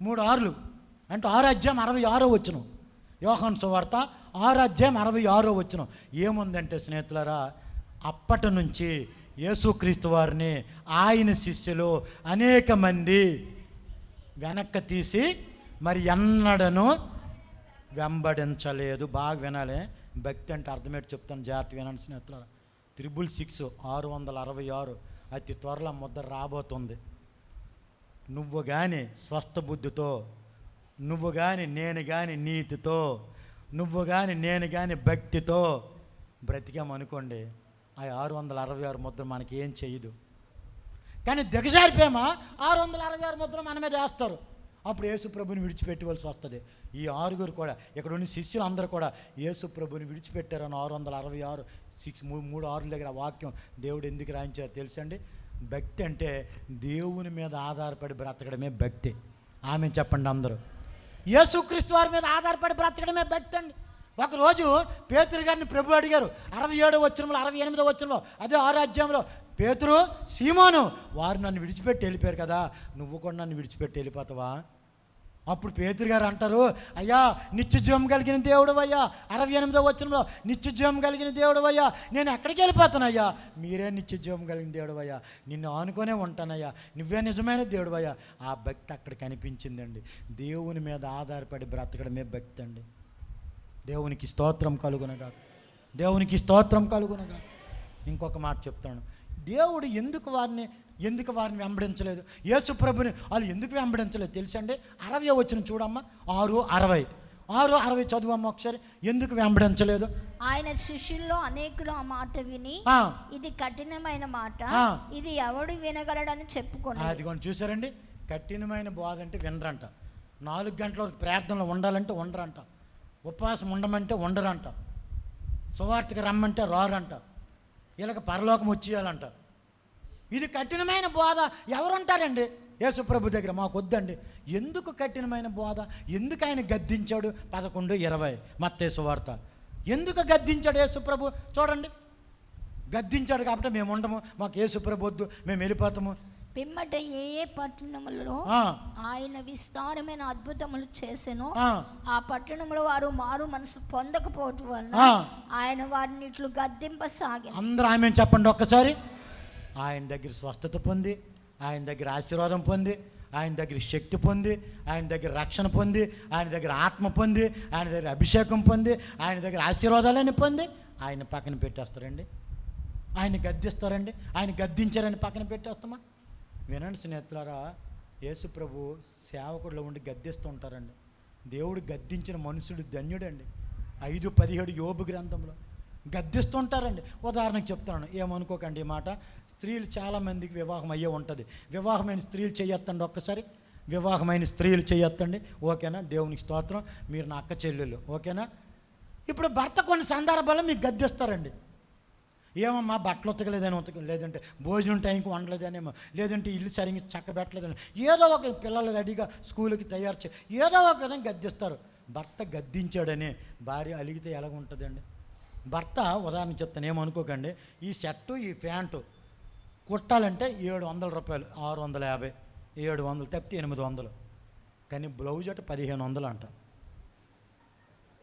Speaker 2: 3 6లు అంటే 6 అధ్యాయం 66వ వచనం. యోహాను సువార్త 6 అధ్యాయం 66వ వచనం ఏముందంటే స్నేహితులారా, అప్పటి నుంచి యేసుక్రీస్తు వారిని ఆయన శిష్యులు అనేక మంది వెనక్కి తీసి మరి ఎన్నడను వెంబడించలేదు. బాగా వినాలి. భక్తి అంటే అర్థమేంటి చెప్తాను, జాగ్రత్త వినండి స్నేహితులారా. 666 666 అతి త్వరలో ముద్ర రాబోతుంది. నువ్వు కానీ స్వస్థ బుద్ధితో, నువ్వు కానీ నేను కానీ నీతితో, నువ్వు కానీ నేను కానీ భక్తితో బ్రతికామనుకోండి, ఆ 666 ముద్ర మనకి ఏం చేయదు. కానీ దిగజారిపోయామా 666 ముద్ర మన మీద వేస్తారు. అప్పుడు యేసు ప్రభుని విడిచిపెట్టవలసి వస్తుంది. ఈ 6 కూడా ఇక్కడ ఉన్న శిష్యులు అందరూ కూడా యేసు ప్రభుని విడిచిపెట్టారని 666 3 దగ్గర వాక్యం దేవుడు ఎందుకు రాయించారు తెలుసండి? భక్తి అంటే దేవుని మీద ఆధారపడి బ్రతకడమే భక్తి. ఆమె చెప్పండి అందరూ. యేసుక్రీస్తు వారి మీద ఆధారపడి బ్రతకడమే భక్తి అండి. ఒకరోజు పేతురు గారిని ప్రభు అడిగారు 67వ వచనంలో 68వ వచనంలో అదే 6వ అధ్యాయంలో. పేతురు, సీమోను, వారు నన్ను విడిచిపెట్టి వెళ్ళిపోయారు కదా, నువ్వు కూడా నన్ను విడిచిపెట్టి వెళ్ళిపోతావా? అప్పుడు పేతురు గారు అంటారు, అయ్యా నిత్య జీవం కలిగిన దేవుడు అయ్యా, 68వ వచనంలో నిత్య జీవం కలిగిన దేవుడు అయ్యా, నేను ఎక్కడికి వెళ్ళిపోతానయ్యా? మీరే నిత్య జీవం కలిగిన దేవుడు అయ్యా, నిన్ను ఆనుకొనే ఉంటానయ్యా, నువ్వే నిజమైన దేవుడు అయ్యా. ఆ భక్తి అక్కడ కనిపించిందండి. దేవుని మీద ఆధారపడి బ్రతకడమే భక్తి అండి. దేవునికి స్తోత్రం కలుగునగా, దేవునికి స్తోత్రం కలుగునగా. ఇంకొక మాట చెప్తాను, దేవుడు ఎందుకు వారిని వెంబడించలేదు? యేసు ప్రభుని వాళ్ళు ఎందుకు వెంబడించలేదు తెలుసండి? 60వ వచనం చూడమ్మా. 6:60 చదువమ్మా ఒకసారి. ఎందుకు వెంబడించలేదు?
Speaker 1: ఆయన శిష్యుల్లో అనేకులు ఆ మాట విని ఇది కఠినమైన మాట, ఇది ఎవడు వినగలడని చెప్పుకున్నారు.
Speaker 2: అదిగోండి చూసారండి, కఠినమైన బోధ అంటే వినరంట. 4 గంటల వరకు ప్రార్థనలు ఉండాలంటే ఉండరంట, ఉపవాసం ఉండమంటే ఉండరంట, సువార్తకి రమ్మంటే రారంట, వీళ్ళకి పరలోకం వచ్చేయాలంట. ఇది కఠినమైన బోధ. ఎవరుంటారండి యేసు ప్రభు దగ్గర? మాకు వద్దండి. ఎందుకు కఠినమైన బోధ? ఎందుకు ఆయన గద్దించాడు? 11:20 మత్తయి సువార్త. ఎందుకు గద్దించాడు యేసు ప్రభు? చూడండి, గద్దించాడు కాబట్టి మేము ఉండము, మాకు యేసు ప్రభు వద్దు, మేము వెళ్ళిపోతాము.
Speaker 1: పిమ్మట ఏ పట్టణములలో ఆయన విస్తారమైన అద్భుతములు చేసెనో ఆ పట్టణంలో వారు మారు మనసు పొందకపోవటం వల్ల ఆయన వారిని ఇట్లు గద్దింపసాగి.
Speaker 2: అందరూ ఆమె చెప్పండి ఒక్కసారి. ఆయన దగ్గర స్వస్థత పొంది, ఆయన దగ్గర ఆశీర్వాదం పొంది, ఆయన దగ్గర శక్తి పొంది, ఆయన దగ్గర రక్షణ పొంది, ఆయన దగ్గర ఆత్మ పొంది, ఆయన దగ్గర అభిషేకం పొంది, ఆయన దగ్గర ఆశీర్వాదాలని పొంది ఆయన పక్కన పెట్టేస్తారండి. ఆయన గద్దిస్తారండి. ఆయన గద్దించారని పక్కన పెట్టేస్తామా? వినండి స్నేహితులారా, యేసు ప్రభు సేవకుడిలో ఉండి గద్దిస్తూ ఉంటారండి. దేవుడు గద్దించిన మనుషుడు ధన్యుడండి. 5:17 యోబు గ్రంథంలో గద్దిస్తూ ఉంటారండి. ఉదాహరణకు చెప్తున్నాను, ఏమనుకోకండి ఈ మాట. స్త్రీలు చాలామందికి వివాహం అయ్యే ఉంటుంది. వివాహమైన స్త్రీలు చేయొత్తండి ఒక్కసారి. వివాహమైన స్త్రీలు చేయొత్తండి. ఓకేనా? దేవునికి స్తోత్రం. మీరు నా అక్క చెల్లెళ్ళు. ఓకేనా? ఇప్పుడు భర్త కొన్ని సందర్భాల్లో మీకు గద్దిస్తారండి. ఏమమ్మా బట్టలు ఉతకలేదని లేదంటే భోజనం టైంకి వండలేదనేమో, లేదంటే ఇల్లు సరిగ్గా చక్కబెట్టలేదని, ఏదో ఒక పిల్లలు రెడీగా స్కూల్కి తయారు చేసి ఏదో ఒక విధంగా గద్దిస్తారు. భర్త గద్దించాడని భార్య అలిగితే ఎలాగుంటుందండి? భర్త ఉదాహరణ చెప్తాను, ఏమనుకోకండి. ఈ షర్టు ఈ ప్యాంటు కుట్టాలంటే 700 రూపాయలు, 650, 700 తప్పితే 800. కానీ బ్లౌజ్ అట 1500 అంట.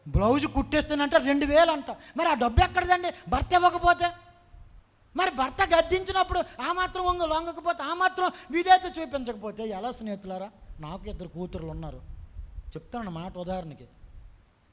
Speaker 2: బ్లౌజ్ కుట్టేస్తానంట 2000 అంట. మరి ఆ డబ్బు ఎక్కడదండి భర్త ఇవ్వకపోతే? మరి భర్త గద్దించినప్పుడు ఆ మాత్రం లొంగకపోతే, ఆ మాత్రం విధేయత చూపించకపోతే ఎలా స్నేహితులారా? నాకు 2 కూతురులు ఉన్నారు. చెప్తాను మాట ఉదాహరణకి.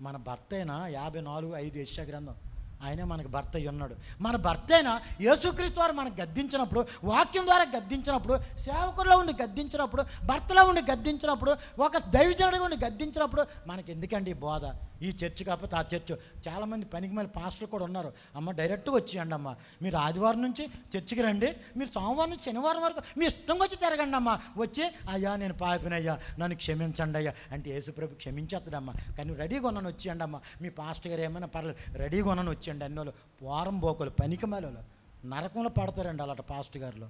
Speaker 2: మన భర్త అయినా 54:5 యెషయా గ్రంథం, ఆయనే మనకు భర్త అయి ఉన్నాడు. మన భర్త అయినా యేసుక్రీస్తు వారు మనకు గద్దించినప్పుడు, వాక్యం ద్వారా గద్దించినప్పుడు, సేవకుల్లో ఉండి గద్దించినప్పుడు, భర్తలో ఉండి గద్దించినప్పుడు, ఒక దైవజనుడిగా ఉండి గద్దించినప్పుడు మనకి ఎందుకండి ఈ బోధ? ఈ చర్చి కాకపోతే ఆ చర్చ్. చాలామంది పనికి మళ్ళీ పాస్టర్లు కూడా ఉన్నారు. అమ్మ డైరెక్ట్గా వచ్చేయండి అమ్మ, మీరు ఆదివారం నుంచి చర్చికి రండి, మీరు సోమవారం నుంచి శనివారం వరకు మీ ఇష్టంగా వచ్చి తిరగండి అమ్మ. వచ్చి అయ్యా నేను పాపినయ్యా నన్ను క్షమించండి అయ్యా అంటే యేసుప్రభు క్షమించేస్తాడమ్మా. కానీ రెడీగా ఉన్నాను వచ్చేయండి అమ్మ. మీ పాస్టర్ గారు ఏమైనా పర్లేదు, రెడీగా ఉన్నాను వచ్చేయండి. అన్నోళ్ళు వారం బోకలు పనికి మేలలో నరకంలో పడతారండి అలాంటి పాస్టర్ గారులు.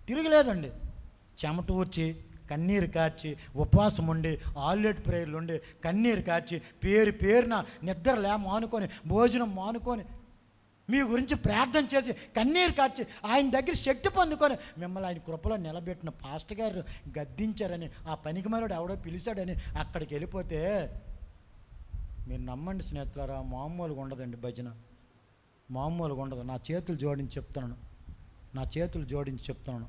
Speaker 2: తిరగలేదండి. చెమట ఊర్చి, కన్నీరు కార్చి, ఉపవాసం ఉండి, ఆల్రెడ్ ప్రేయర్లు ఉండి, కన్నీరు కార్చి, పేరున నిద్ర మానుకొని, భోజనం మానుకొని, మీ గురించి ప్రార్థన చేసి, కన్నీరు కార్చి, ఆయన దగ్గర శక్తి పొందుకొని మిమ్మల్ని ఆయన కృపలో నిలబెట్టిన పాస్టర్ గారు గద్దించారని, ఆ పనికిమాలుడు ఎవడో పిలిచాడని అక్కడికి వెళ్ళిపోతే మీరు నమ్మండి స్నేహితులారా, మామూలుగా ఉండదండి భజన. మామూలుగా ఉండదు. నా చేతులు జోడించి చెప్తున్నాను,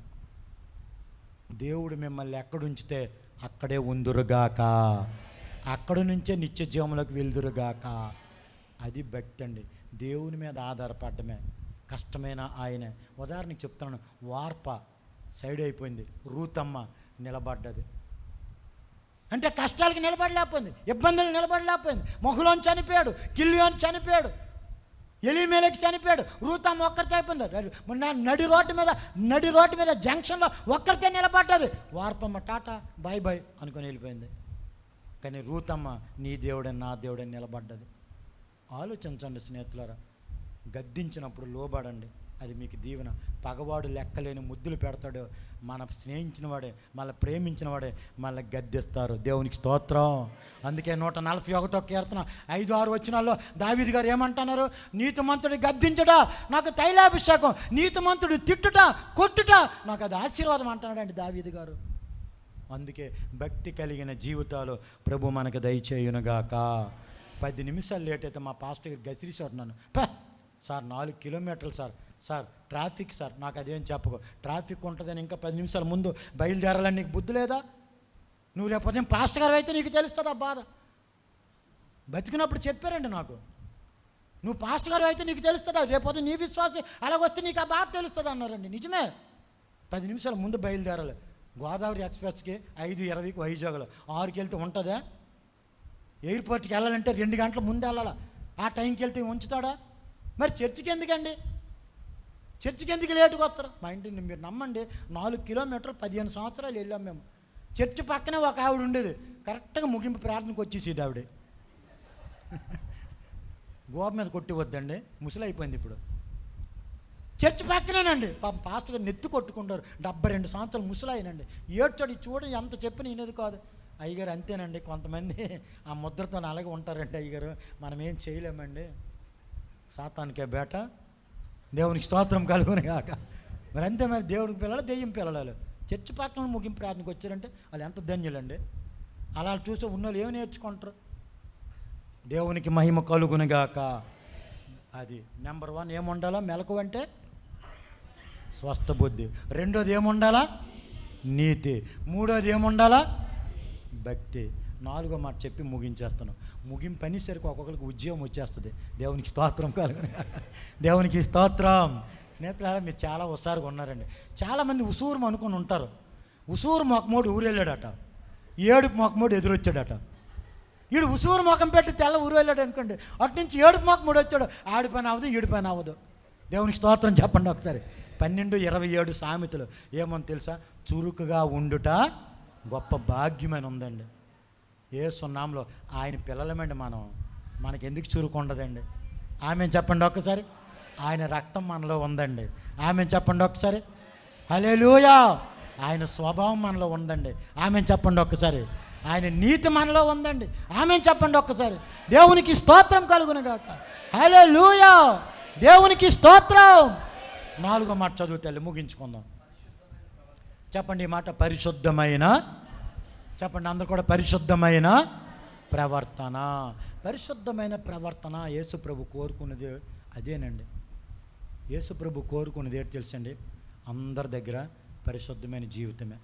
Speaker 2: దేవుడు మిమ్మల్ని ఎక్కడుంచితే అక్కడే ఉందురుగాక, అక్కడి నుంచే నిత్య జీవంలోకి వెళ్దురుగాక. అది భక్తి అండి. దేవుని మీద ఆధారపడమే కష్టమైన ఆయనే. ఉదాహరణకి చెప్తున్నాను, వార్ప సైడ్ అయిపోయింది, రూతమ్మ నిలబడ్డది. అంటే కష్టాలకి నిలబడలేకపోయింది, ఇబ్బందులు నిలబడలేకపోయింది. మొహలోని చనిపోయాడు, కిల్లియోని చనిపోయాడు, ఎలీమేలకి చనిపోయాడు, రూతమ్మ ఒక్కరితే అయిపోయింది. నడి రోడ్డు మీద జంక్షన్లో ఒక్కరితే నిలబడ్డది. వార్పమ్మ టాటా బాయ్ బాయ్ అనుకొని వెళ్ళిపోయింది. కానీ రూతమ్మ నీ దేవుడని నా దేవుడని నిలబడ్డది. ఆలోచించండి స్నేహితులారా, గద్దించినప్పుడు లోబడండి, అది మీకు దీవెన. పగవాడు లెక్కలేని ముద్దులు పెడతాడు, మన స్నేహించిన వాడే, మళ్ళీ ప్రేమించిన వాడే మళ్ళీ గద్దిస్తారు. దేవునికి స్తోత్రం. అందుకే 141వ కీర్తన 5-6 వచనాల్లో దావీదు గారు ఏమంటున్నారు? నీతిమంతుడు గద్దించడా నాకు తైలాభిషేకం, నీతిమంతుడు తిట్టుట కొట్టుట నాకు అది ఆశీర్వాదం అంటున్నాడండి దావీదు గారు. అందుకే భక్తి కలిగిన జీవితాలు ప్రభు మనకు దయచేయునుగాక. 10 నిమిషాలు లేట్ అయితే మా పాస్టర్ గారు గసిరిసారు నన్ను. సార్ 4 కిలోమీటర్లు సార్ ట్రాఫిక్ సార్. నాకు అదేం చెప్పకు, ట్రాఫిక్ ఉంటుందని ఇంకా 10 నిమిషాల ముందు బయలుదేరాలని నీకు బుద్ధి లేదా? నువ్వు లేకపోతే పాస్టర్ గారు అయితే నీకు తెలుస్తుంది ఆ బాధ. బతికినప్పుడు చెప్పారండి నాకు, నువ్వు పాస్టర్ గారు అయితే నీకు తెలుస్తుందా, రేపోతే నీ విశ్వాసం అలాగొస్తే నీకు ఆ బాధ తెలుస్తుంది అన్నారండి. నిజమే, 10 నిమిషాల ముందు బయలుదేరాలి. గోదావరి ఎక్స్ప్రెస్కి 5:20కి వైజాగ్లో, 6కి వెళ్తే ఉంటుందా? ఎయిర్పోర్ట్కి వెళ్ళాలంటే 2 గంటల ముందు వెళ్ళాలా? ఆ టైంకి వెళ్తే ఉంచుతాడా? మరి చర్చికి ఎందుకండి? చర్చికి ఎందుకు లేటుగా వస్తారు? మా ఇంటిని మీరు నమ్మండి, 4 కిలోమీటర్లు 15 సంవత్సరాలు వెళ్ళాం మేము. చర్చి పక్కనే ఒక ఆవిడ ఉండేది, కరెక్ట్గా ముగింపు ప్రార్థనకు వచ్చేసేది ఆవిడ. గోప మీద కొట్టి వద్దండి, ముసలి అయిపోయింది ఇప్పుడు. చర్చి పక్కనేనండి. పాపం పాస్టర్ గారు నెత్తి కొట్టుకుంటారు, 72 సంవత్సరాలు ముసలాయనండి. ఏడ్చాడు, చూడండి ఎంత చెప్పిన వినేది కాదు. అయ్యగారు అంతేనండి, కొంతమంది ఆ ముద్రతో అలాగే ఉంటారండి అయ్యగారు, మనం ఏం చేయలేమండి. సాతానికే బేట, దేవునికి స్తోత్రం కలుగును కాక. మరి అంతే, మరి దేవుడికి పిల్లలు దెయ్యం పిల్లలు చర్చి పక్కన ముగింపు ప్రార్థనకు వచ్చారంటే వాళ్ళు ఎంత ధన్యులండి. అలా చూసి ఉన్నోళ్ళు ఏమి నేర్చుకుంటారు? దేవునికి మహిమ కలుగును గాక. అది నెంబర్ 1 ఏముండాలో మెలకు అంటే స్వస్థ బుద్ధి. రెండోది ఏముండాలా? నీతి. మూడోది ఏముండాలా? భక్తి. నాలుగో మాట చెప్పి ముగించేస్తాను. ముగింపు అనేసరికి ఒక్కొక్కరికి ఉద్యోగం వచ్చేస్తుంది. దేవునికి స్తోత్రం కలుగును. దేవునికి స్తోత్రం. స్నేహితులారా, మీరు చాలా హుషారుగా ఉన్నారండి. చాలామంది ఉసూరు అనుకుని ఉంటారు. ఉసూరు మొక్కమోడు ఊరు వెళ్ళాడట, ఏడుపు మొక్కమోడు ఎదురొచ్చాడట. వీడు ఉసూరు మొఖం పెట్టి తెల్ల ఊరు వెళ్ళాడు అనుకోండి, అటు నుంచి ఏడుపు మొక్కమోడు వచ్చాడు. ఆడి పని అవ్వదు, ఈడి పని అవ్వదు. దేవునికి స్తోత్రం చెప్పండి ఒకసారి. 12:27 సామెతలు ఏమని తెలుసా? చురుకుగా ఉండుట గొప్ప భాగ్యమని ఉందండి. యేసు నామములో ఆయన పిల్లలమండి మనం. మనకెందుకు చురుకు ఉండదండి? ఆమె చెప్పండి ఒక్కసారి. ఆయన రక్తం మనలో ఉందండి. ఆమె చెప్పండి ఒక్కసారి. హల్లెలూయా. ఆయన స్వభావం మనలో ఉందండి. ఆమె చెప్పండి ఒక్కసారి. ఆయన నీతి మనలో ఉందండి. ఆమె చెప్పండి ఒక్కసారి. దేవునికి స్తోత్రం కలుగును గాక. హల్లెలూయా. దేవునికి స్తోత్రం. నాలుగో మాట చదువుతాలి, ముగించుకుందాం. చెప్పండి ఈ మాట. పరిశుద్ధమైన, చెప్పండి అందరు కూడా, పరిశుద్ధమైన ప్రవర్తన. పరిశుద్ధమైన ప్రవర్తన యేసు ప్రభు కోరుకున్నది అదేనండి. యేసు ప్రభు కోరుకున్నది ఏంటి తెలుసండి? అందరి దగ్గర పరిశుద్ధమైన జీవితమే.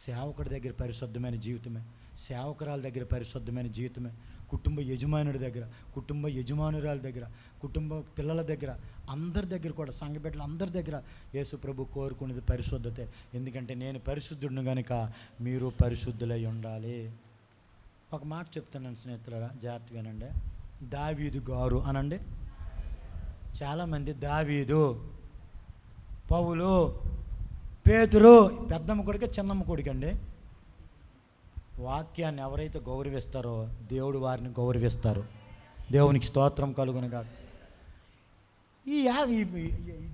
Speaker 2: సేవకుడి దగ్గర పరిశుద్ధమైన జీవితమే. సేవకురాల దగ్గర పరిశుద్ధమైన జీవితమే. కుటుంబ యజమానుడి దగ్గర, కుటుంబ యజమానురాల దగ్గర, కుటుంబ పిల్లల దగ్గర, అందరి దగ్గర కూడా, సంఘ బిడ్డల అందరి దగ్గర యేసు ప్రభు కోరుకునేది పరిశుద్ధతే. ఎందుకంటే నేను పరిశుద్ధుడిని కనుక మీరు పరిశుద్ధులై ఉండాలి. ఒక మాట చెప్తున్నాను స్నేహితులారా, జాగ్రత్తగానండి. దావీదు గారు అనండి. చాలామంది దావీదు, పౌలు, పేతురు, పెద్దమ్మ కొడుకు చిన్నమ్మ కొడుకండి. వాక్యాన్ని ఎవరైతే గౌరవిస్తారో దేవుడు వారిని గౌరవిస్తారు. దేవునికి స్తోత్రం కలుగును గాక. ఈ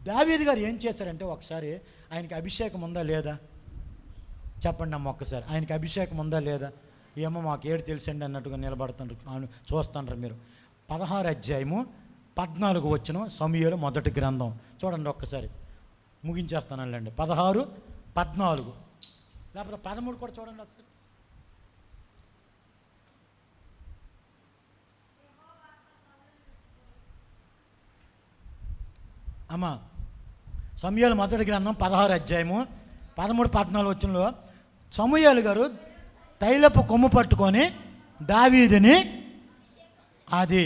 Speaker 2: దావీదు గారు ఏం చేశారంటే, ఒకసారి ఆయనకి అభిషేకం ఉందా లేదా చెప్పండి అమ్మ ఒక్కసారి. ఆయనకి అభిషేకం ఉందా లేదా? ఏమో మాకు ఏడు తెలుసండి అన్నట్టుగా నిలబడుతుండ్రు, చూస్తుండ్రు మీరు. 16:14 సమూయేలు మొదటి గ్రంథం చూడండి ఒక్కసారి. ముగించేస్తానండి. 16:14 లేకపోతే 13 కూడా చూడండి ఒకసారి. అమ్మా, సమూయేలు మొదటి గ్రంథం 16:13-14 సమూయేలు గారు తైలపు కొమ్ము పట్టుకొని దావీదుని, అది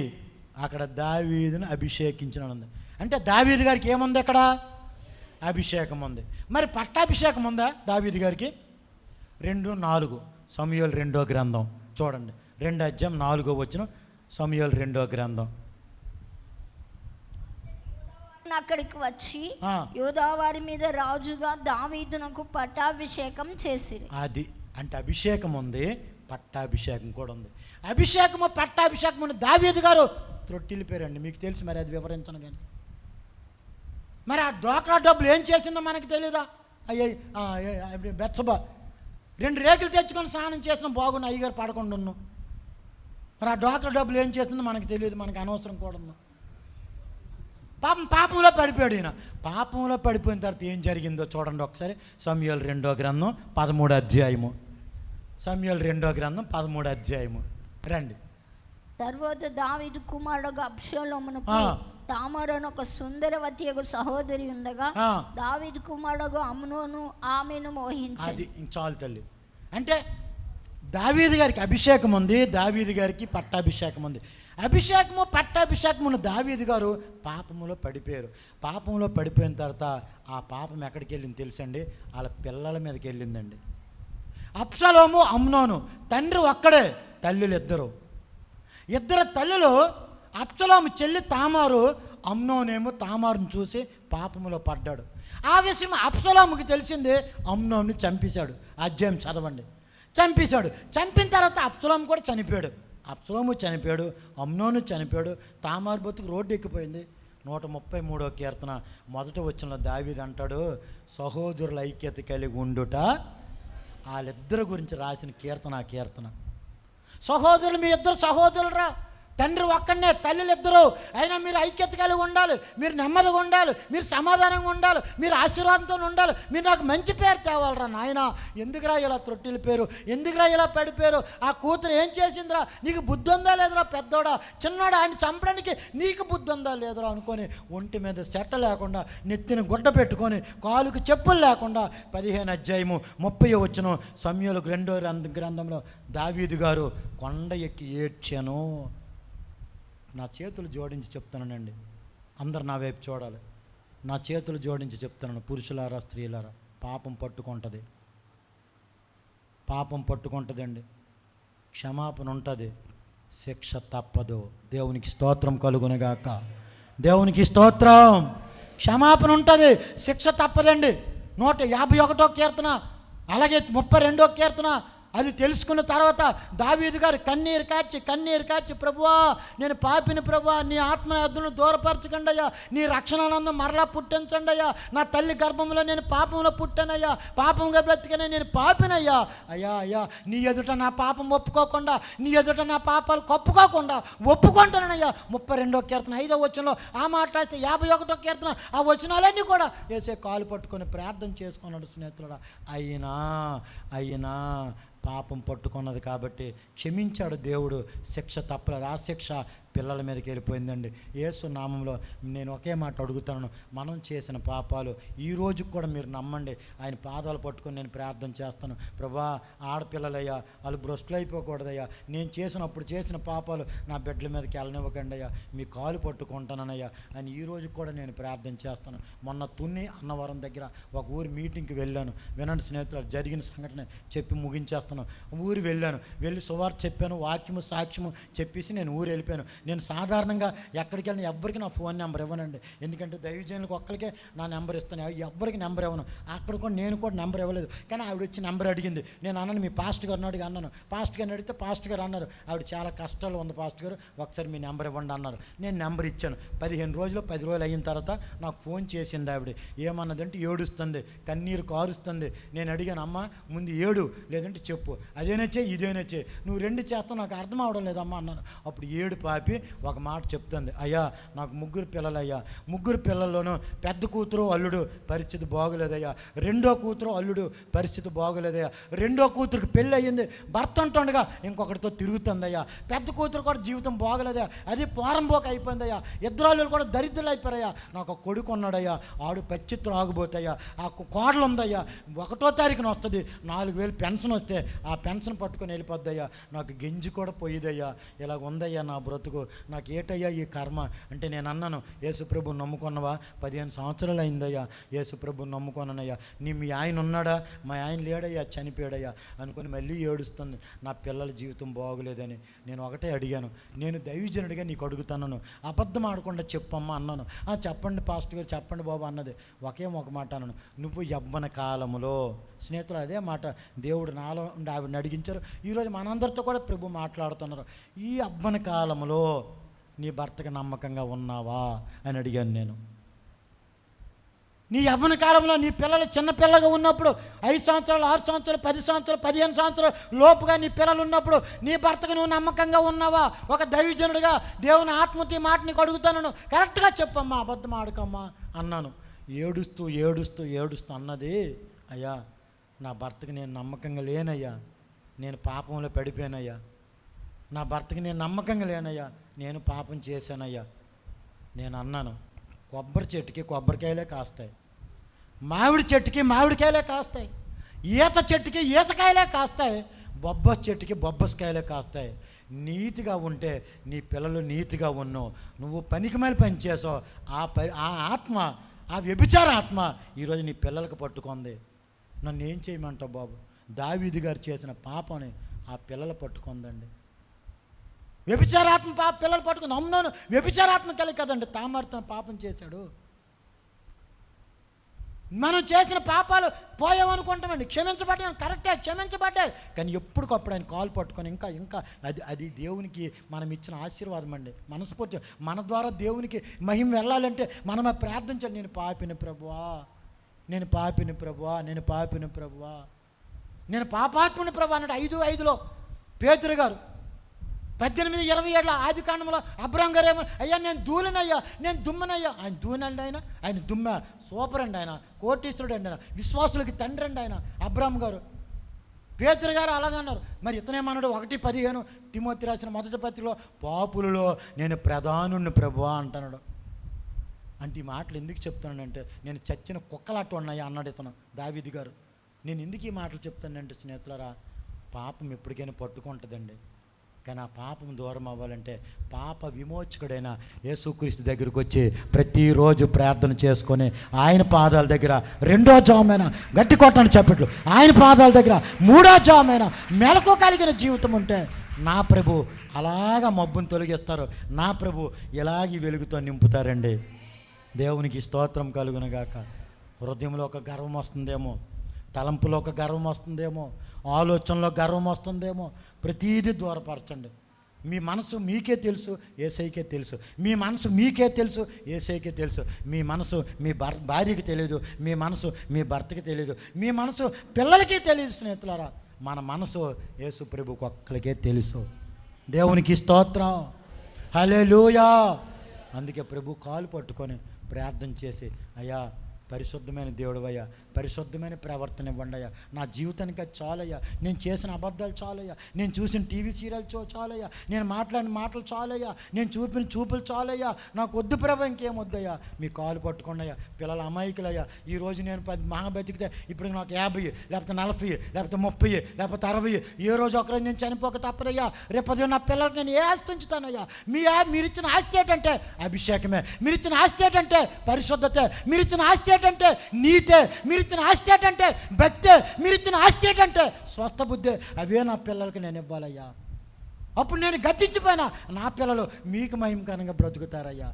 Speaker 2: అక్కడ దావీదుని అభిషేకించిన ఉంది. అంటే దావీదు గారికి ఏముంది? అక్కడ అభిషేకం ఉంది. మరి పట్టాభిషేకం ఉందా దావీదు గారికి? 2:4 సమూయేలు 2వ గ్రంథం చూడండి. 2:4 సమూయేలు 2వ గ్రంథం.
Speaker 1: అక్కడికి వచ్చి యూదా వారి మీద రాజుగా దావీదునకు పట్టాభిషేకం చేసిరి.
Speaker 2: అది అంటే అభిషేకం ఉంది, పట్టాభిషేకం కూడా ఉంది. అభిషేకము పట్టాభిషేకం ఉంది. దావీదు గారు త్రొట్టిల్లిపోయారండి, మీకు తెలుసు. మరి అది వివరించను కానీ. మరి ఆ డ్వాక్రా డబ్బులు ఏం చేసిందో మనకు తెలియదా? బెత్సబా 2 రేకులు తెచ్చుకొని స్నానం చేసిన బాగున్న అయ్యగారు పడకుండా ఉన్నాం. మరి ఆ డ్వాక్రా డబ్బులు ఏం చేసిందో మనకు తెలియదు, మనకు అనవసరం కూడా ఉన్నాం. పాపంలో పడిపోయాడు ఈయన. పాపంలో పడిపోయిన తర్వాత ఏం జరిగిందో చూడండి ఒకసారి. సమూయేలు 2వ గ్రంథం 13వ అధ్యాయము. సమూయేలు 2వ గ్రంథం 13వ అధ్యాయము రండి.
Speaker 1: తర్వాత దావీదు కుమారుడు అబ్షాలోమునకు తామారు అని ఒక సుందరవతి సహోదరి ఉండగా దావీదు కుమారుడు అమ్నోను ఆమెను మోహించాడు.
Speaker 2: అది చాలు తల్లి. అంటే దావీదు గారికి అభిషేకం ఉంది, దావీదు గారికి పట్టాభిషేకం ఉంది. అభిషేకము పట్టాభిషేకమును దావీదు గారు పాపములో పడిపోయారు. పాపంలో పడిపోయిన తర్వాత ఆ పాపం ఎక్కడికి వెళ్ళింది తెలుసండి? వాళ్ళ పిల్లల మీదకి వెళ్ళిందండి. అబ్షాలోము, అమ్నోను తండ్రి ఒక్కడే, తల్లులు ఇద్దరు తల్లులు. అబ్షాలోము చెల్లి తామారు, అమ్నోనేమో తామారుని చూసి పాపములో పడ్డాడు. ఆ విషయం అబ్షాలోముకి తెలిసింది. అమ్నోను చంపేశాడు. అధ్యాయం చదవండి. చంపేశాడు. చంపిన తర్వాత అబ్షాలోము కూడా చనిపోయాడు. అబ్షాలోము చనిపోయాడు, అమ్నోను చనిపోయాడు. తామారు బతుకు రోడ్డు ఎక్కిపోయింది. 133వ కీర్తన 1వ వచనంలో దావీదు అంటాడు, సహోదరుల ఐక్యత కలిగి ఉండుట. వాళ్ళిద్దరి గురించి రాసిన కీర్తన. సహోదరులు, మీ ఇద్దరు సహోదరులరా, తండ్రి ఒక్కడనే, తల్లులు ఇద్దరు, అయినా మీరు ఐక్యత కలిగి ఉండాలి, మీరు నెమ్మదిగా ఉండాలి, మీరు సమాధానంగా ఉండాలి, మీరు ఆశీర్వాదంతో ఉండాలి, మీరు నాకు మంచి పేరు తేవాలరా నాయన. ఎందుకురా ఇలా తొట్టిల పేరు, ఎందుకురా ఇలా పడిపోయారు, ఆ కూతురు ఏం చేసిందిరా, నీకు బుద్ధి ఉందా లేదురా, పెద్దోడా చిన్నోడా, ఆయన చంపడానికి నీకు బుద్ధి ఉందా లేదురా అనుకొని ఒంటి మీద సెట్ట లేకుండా, నెత్తిని గుడ్డ పెట్టుకొని, కాలుకి చెప్పులు లేకుండా 15 అధ్యాయము 30 వచనం సమూయేలు 2వ గ్రంథంలో దావీదు గారు కొండ ఎక్కి ఏడ్చాను. నా చేతులు జోడించి చెప్తానండి, అందరు నా వైపు చూడాలి. నా చేతులు జోడించి చెప్తున్నాను, పురుషులారా స్త్రీలారా, పాపం పట్టుకుంటుంది, పాపం పట్టుకుంటుందండి, క్షమాపణ ఉంటుంది, శిక్ష తప్పదు. దేవునికి స్తోత్రం కలుగునుగాక, దేవునికి స్తోత్రం. క్షమాపణ ఉంటుంది, శిక్ష తప్పదండి. 151వ కీర్తన అలాగే 32వ కీర్తన అది తెలుసుకున్న తర్వాత దావీదు గారు కన్నీరు కార్చి ప్రభువా నేను పాపిని ప్రభువా, నీ ఆత్మ అద్దును దూరపరచకండి అయ్యా, నీ రక్షణానందం మరలా పుట్టించండి అయ్యా, నా తల్లి గర్భంలో నేను పాపంలో పుట్టానయ్యా, పాపంగా బ్రతికనే నేను పాపినయ్యా, అయ్యా అయ్యా నీ ఎదుట నా పాపం ఒప్పుకోకుండా, నీ ఎదుట నా పాపాలు కప్పుకోకుండా ఒప్పుకుంటానయ్యా. 32వ కీర్తన 5వ వచనంలో ఆ మాట్లాడితే 51వ కీర్తన ఆ వచనాలన్నీ కూడా వేసే కాలు పట్టుకొని ప్రార్థన చేసుకున్నాడు స్నేహితుడా. అయినా పాపం పట్టుకున్నది కాబట్టి క్షమించాడు దేవుడు, శిక్ష తప్పలేదు. ఆ శిక్ష పిల్లల మీదకి వెళ్ళిపోయిందండి. యేసు నామంలో నేను ఒకే మాట అడుగుతాను, మనం చేసిన పాపాలు ఈ రోజు కూడా మీరు నమ్మండి, ఆయన పాదాలు పట్టుకొని నేను ప్రార్థన చేస్తాను. ప్రభా ఆడపిల్లలయ్యా వాళ్ళు భ్రష్టులు అయిపోకూడదయ్యా, నేను చేసిన పాపాలు నా బిడ్డల మీదకి వెళ్ళనివ్వకండి అయ్యా, మీ కాలు పట్టుకుంటానయ్యా అని ఈ రోజు కూడా నేను ప్రార్థన చేస్తాను. మొన్న తున్ని అన్నవరం దగ్గర ఒక ఊరి మీటింగ్కి వెళ్ళాను. వినండి స్నేహితులు, జరిగిన సంఘటన చెప్పి ముగించేస్తాను. ఊరు వెళ్ళి సువార్త చెప్పాను, వాక్యము సాక్ష్యము చెప్పేసి నేను ఊరు వెళ్ళిపోయాను. నేను సాధారణంగా ఎక్కడికి వెళ్ళిన ఎవరికి నా ఫోన్ నెంబర్ ఇవ్వనండి, ఎందుకంటే దైవజనులకు ఒక్కరికే నా నెంబర్ ఇస్తాను, ఎవరికి నెంబర్ ఇవ్వను. అక్కడ కూడా నేను కూడా నెంబర్ ఇవ్వలేదు. కానీ ఆవిడ వచ్చి నెంబర్ అడిగింది. నేను అన్నాను మీ పాస్టర్ గారిని అన్నాను. పాస్టర్ గారిని అడిగితే పాస్టర్ గారు అన్నారు ఆవిడ చాలా కష్టాలు ఉంది పాస్టర్ గారు, ఒకసారి మీ నెంబర్ ఇవ్వండి అన్నారు. నేను నెంబర్ ఇచ్చాను. 15 రోజులు అయిన తర్వాత నాకు ఫోన్ చేసింది ఆవిడ. ఏమన్నదంటే ఏడుస్తుంది, కన్నీరు కారుస్తుంది. నేను అడిగాను, అమ్మ ముందు ఏడు లేదంటే చెప్పు, అదేనొచ్చే ఇదేనొచ్చే, నువ్వు 2 చేస్తావు నాకు అర్థం అవడం లేదమ్మా అన్నాను. అప్పుడు ఏడు పాపి ఒక మాట చెప్తుంది, అయ్యా నాకు 3 పిల్లలు అయ్యా, 3 పిల్లల్లోనూ పెద్ద కూతురు అల్లుడు పరిస్థితి బాగోలేదయ్యా, 2వ కూతురు అల్లుడు పరిస్థితి బాగోలేదయ్యా, 2వ కూతురికి పెళ్ళి అయ్యింది, భర్త ఉంటుండగా ఇంకొకటితో తిరుగుతుందయ్యా, పెద్ద కూతురు కూడా జీవితం బాగోలేదయ్యా, అది పోరంబోక అయిపోయిందయ్యా, ఇద్దరు కూడా దరిద్రులు అయిపోయారయ్యా, నాకు ఒక కొడుకు ఉన్నాడయ్యా, ఆడు పచ్చిత్రం ఆగిపోతాయ్యా, ఆ కోడలు ఉందయ్యా, 1వ తారీఖున వస్తుంది, 4,000 పెన్షన్ వస్తే ఆ పెన్షన్ పట్టుకొని వెళ్ళిపోద్దయ్యా, నాకు గెంజి కూడా పోయిదయ్యా, ఇలాగ ఉందయ్యా నా బ్రతుకు, నాకు ఏటయ్యా ఈ కర్మ అంటే నేను అన్నాను, యేసుప్రభు నమ్ముకున్నవా? 15 సంవత్సరాలు అయిందయ్యా యేసుప్రభు నమ్ముకున్నానయ్యా, మీ ఆయన ఉన్నాడా? మా ఆయన లేడయ్యా, చనిపోయాడయ్యా అనుకుని మళ్ళీ ఏడుస్తుంది, నా పిల్లల జీవితం బాగోలేదని. నేను ఒకటే అడిగాను, నేను దైవజనుడిగా నీకు అడుగుతాను, అబద్ధం ఆడకుండా చెప్పమ్మా అన్నాను. చెప్పండి పాస్టర్ గారు, చెప్పండి బాబు అన్నది. ఒక మాట అన్నాను, నువ్వు యవ్వన కాలములో, స్నేహితులు అదే మాట దేవుడు నాలో ఉండి ఆవిడని అడిగించారు. ఈరోజు మనందరితో కూడా ప్రభు మాట్లాడుతున్నారు. ఈ యవ్వన కాలంలో నీ భర్తకి నమ్మకంగా ఉన్నావా అని అడిగాను నేను. నీ యవ్వన కాలంలో నీ పిల్లలు చిన్నపిల్లగా ఉన్నప్పుడు 5 సంవత్సరాలు 6 సంవత్సరాలు 10 సంవత్సరాలు 15 సంవత్సరాలు లోపుగా నీ పిల్లలు ఉన్నప్పుడు నీ భర్తకు నువ్వు నమ్మకంగా ఉన్నావా? ఒక దైవజనుడిగా దేవుని ఆత్మతో మాట నీకు అడుగుతాను, కరెక్ట్గా చెప్పమ్మా, అబద్ధం ఆడుకమ్మా అన్నాను. ఏడుస్తూ అన్నది, అయ్యా నా భర్తకి నేను నమ్మకంగా లేనయ్యా, నేను పాపంలో పడిపోయానయ్యా, నా భర్తకి నేను నమ్మకంగా లేనయ్యా, నేను పాపం చేశానయ్యా. నేను అన్నాను, కొబ్బరి చెట్టుకి కొబ్బరికాయలే కాస్తాయి, మామిడి చెట్టుకి మామిడికాయలే కాస్తాయి, ఈత చెట్టుకి ఈతకాయలే కాస్తాయి, బొబ్బస్ చెట్టుకి బొబ్బస్కాయలే కాస్తాయి. నీతిగా ఉంటే నీ పిల్లలు నీతిగా ఉన్నావు, నువ్వు పనికిమాలి పని చేసావు, ఆ ఆత్మ, ఆ వ్యభిచార ఆత్మ ఈరోజు నీ పిల్లలకు పట్టుకుంది. నన్ను ఏం చేయమంటావు బాబు? దావీదు గారు చేసిన పాపని ఆ పిల్లలు పట్టుకుందండి. వ్యభిచారాత్మ పిల్లలు పట్టుకుంది. అవునవును, వ్యభిచారాత్మ కలిగి కదండి తామార్తన పాపం చేశాడు. మనం చేసిన పాపాలు పోయామనుకుంటామండి, క్షమించబడ్డాను, కరెక్టే క్షమించబడ్డాయి, కానీ ఎప్పటికప్పుడు ఆయన కాలు పట్టుకొని ఇంకా అది దేవునికి మనం ఇచ్చిన ఆశీర్వాదం అండి. మనస్ఫూర్తి మన ద్వారా దేవునికి మహిమ వెళ్ళాలంటే మనమే ప్రార్థించాలి. నేను పాపిని ప్రభువా, నేను పాపాత్ముని ప్రభువా అన్నాడు. 5:5 పేతురు గారు 18-20 ఆది కాండంలో అబ్రాం గారు ఏమో, అయ్యా నేను ధూళినయ్యా, నేను దుమ్మనయ్యా. ఆయన ధూళండి, ఆయన దుమ్మ, సూపర్ అండి, ఆయన కోటీశ్వరుడు అండి, ఆయన విశ్వాసులకి తండ్రి అండి ఆయన అబ్రాం గారు. పేతురు గారు అలాగన్నారు. మరి ఇతనేమన్నాడు? 1:15 తిమోతి రాసిన మొదటి పత్రికలో, పాపులలో నేను ప్రధానుణ్ణి ప్రభువా అంటున్నాడు. అంటే ఈ మాటలు ఎందుకు చెప్తానంటే, నేను చచ్చిన కుక్కలాట ఉన్నాయా అన్నాడు ఇతను దావీదు గారు. నేను ఎందుకు ఈ మాటలు చెప్తానంటే స్నేహితులారా, పాపం ఎప్పటికైనా పట్టుకుంటుందండి. కానీ ఆ పాపం దూరం అవ్వాలంటే పాప విమోచకుడైన యేసుక్రీస్తు దగ్గరికి వచ్చి ప్రతిరోజు ప్రార్థన చేసుకొని ఆయన పాదాల దగ్గర 2వ జామైన గట్టి కొట్టని చెప్పట్లు, ఆయన పాదాల దగ్గర 3వ జామైన మెలకు కలిగిన జీవితం ఉంటే నా ప్రభు అలాగా మబ్బును తొలగిస్తారు. నా ప్రభు ఇలాగే వెలుగుతో నింపుతారండి. దేవునికి స్తోత్రం కలుగునగాక. హృదయంలో ఒక గర్వం వస్తుందేమో, తలంపులో ఒక గర్వం వస్తుందేమో, ఆలోచనలో గర్వం వస్తుందేమో. ప్రతీది దూరపరచండి. మీ మనసు మీకే తెలుసు, యేసయ్యకే తెలుసు. మీ మనసు మీకే తెలుసు, యేసయ్యకే తెలుసు. మీ మనసు మీ భార్యకి తెలియదు, మీ మనసు మీ భర్తకి తెలియదు, మీ మనసు పిల్లలకి తెలియదు. స్నేహితులారా, మన మనసు యేసు ప్రభువుకి ఒక్కరికే తెలుసు. దేవునికి స్తోత్రం, హల్లెలూయా. అందుకే ప్రభు కాలు పట్టుకొని ప్రార్థన చేసి, అయ్యా పరిశుద్ధమైన దేవుడవయ్యా, పరిశుద్ధమైన ప్రవర్తన ఇవ్వండి అయ్యా, నా జీవితానికి అది చాలయ్యా, నేను చేసిన అబద్ధాలు చాలయ్యా, నేను చూసిన టీవీ సీరియల్ చాలయ్యా, నేను మాట్లాడిన మాటలు చాలయ్యా, నేను చూపిన చూపులు చాలయ్యా, నాకు వద్దు ప్రభు, ఇంకేం వద్దయ్యా. మీ కాలు పట్టుకోండి అయ్యా. పిల్లల అమాయకులయ్యా. ఈరోజు నేను 10 మహా బతికితే ఇప్పుడు నాకు 50, లేకపోతే 40, లేకపోతే 30, లేకపోతే 60, ఏ రోజు ఒకరోజు నేను చనిపోక తప్పదయ్యా. రేపు నా పిల్లలకి నేను ఏ ఆస్తి ఉంచుతానయ్యా? మీరిచ్చిన ఆస్తి ఏంటంటే అభిషేకమే, మీరిచ్చిన ఆస్తి ఏంటంటే పరిశుద్ధతే, మీరిచ్చిన ఆస్తి ఏంటంటే నీతే, మీరిచ్చిన ఆస్తి ఏంటంటే భక్తే, మీరిచ్చిన ఆస్తి ఏంటంటే స్వస్థ బుద్ధే. అవే నా పిల్లలకి నేను ఇవ్వాలయ్యా. అప్పుడు నేను గతించిపోయినా నా పిల్లలు మీకు మహిమకరంగా బ్రతుకుతారయ్యా.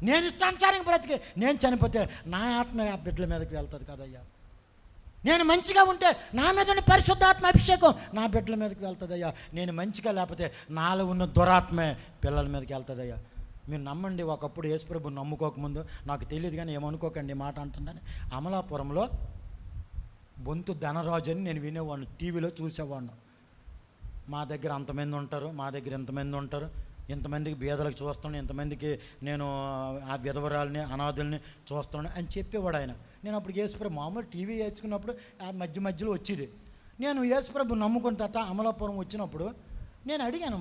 Speaker 2: నేను ఇష్టానుసారంగా బ్రతికి నేను చనిపోతే నా ఆత్మ ఆ బిడ్డల మీదకి వెళ్తుంది కదయ్యా. నేను మంచిగా ఉంటే నా మీద ఉన్న పరిశుద్ధాత్మ అభిషేకం నా బిడ్డల మీదకి వెళ్తుందయ్యా. నేను మంచిగా లేకపోతే నాలో ఉన్న దురాత్మే పిల్లల మీదకి వెళ్తుందయ్యా. మీరు నమ్మండి, ఒకప్పుడు యేసుప్రభు నమ్ముకోకముందు నాకు తెలియదు, కానీ ఏమనుకోకండి మాట అంటున్నాను. అమలాపురంలో బొంతు ధనరాజు అని నేను వినేవాడిని, టీవీలో చూసేవాడిని. మా దగ్గర అంతమంది ఉంటారు, మా దగ్గర ఎంతమంది ఉంటారు, ఇంతమందికి బీదలకు చూస్తాను, ఇంతమందికి నేను ఆ విధవరాలని అనాథుల్ని చూస్తాను అని చెప్పేవాడు ఆయన. నేను అప్పుడు యేసుప్రభు మామూలు టీవీ వేసుకున్నప్పుడు ఆ మధ్యలో వచ్చేది. నేను యేసుప్రభు నమ్ముకున్న తర్వాత అమలాపురం వచ్చినప్పుడు నేను అడిగాను,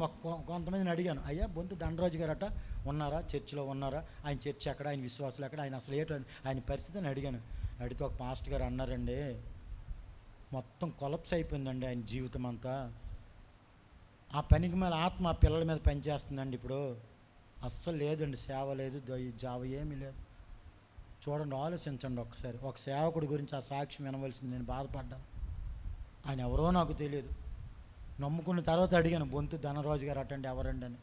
Speaker 2: కొంతమందిని అడిగాను, అయ్యా బొంతు ధనరాజు గారట ఉన్నారా, చర్చిలో ఉన్నారా, ఆయన చర్చ్ ఎక్కడ, ఆయన విశ్వాసాలు ఎక్కడ, ఆయన అసలు ఏంటో ఆయన పరిస్థితిని అడిగాను. అడిగితే ఒక పాస్టర్ గారు అన్నారండి, మొత్తం కొలప్స్ అయిపోయిందండి ఆయన జీవితం అంతా. ఆ పనికి మీద ఆత్మ ఆ పిల్లల మీద పనిచేస్తుందండి. ఇప్పుడు అస్సలు లేదండి, సేవ లేదు, జావ ఏమీ లేదు. చూడండి, ఆలోచించండి ఒకసారి. ఒక సేవకుడి గురించి ఆ సాక్ష్యం వినవలసింది. నేను బాధపడ్డాను. ఆయన ఎవరో నాకు తెలియదు. నమ్ముకున్న తర్వాత అడిగాను, బొంతు ధనరాజు గారు అటండి ఎవరండి అని.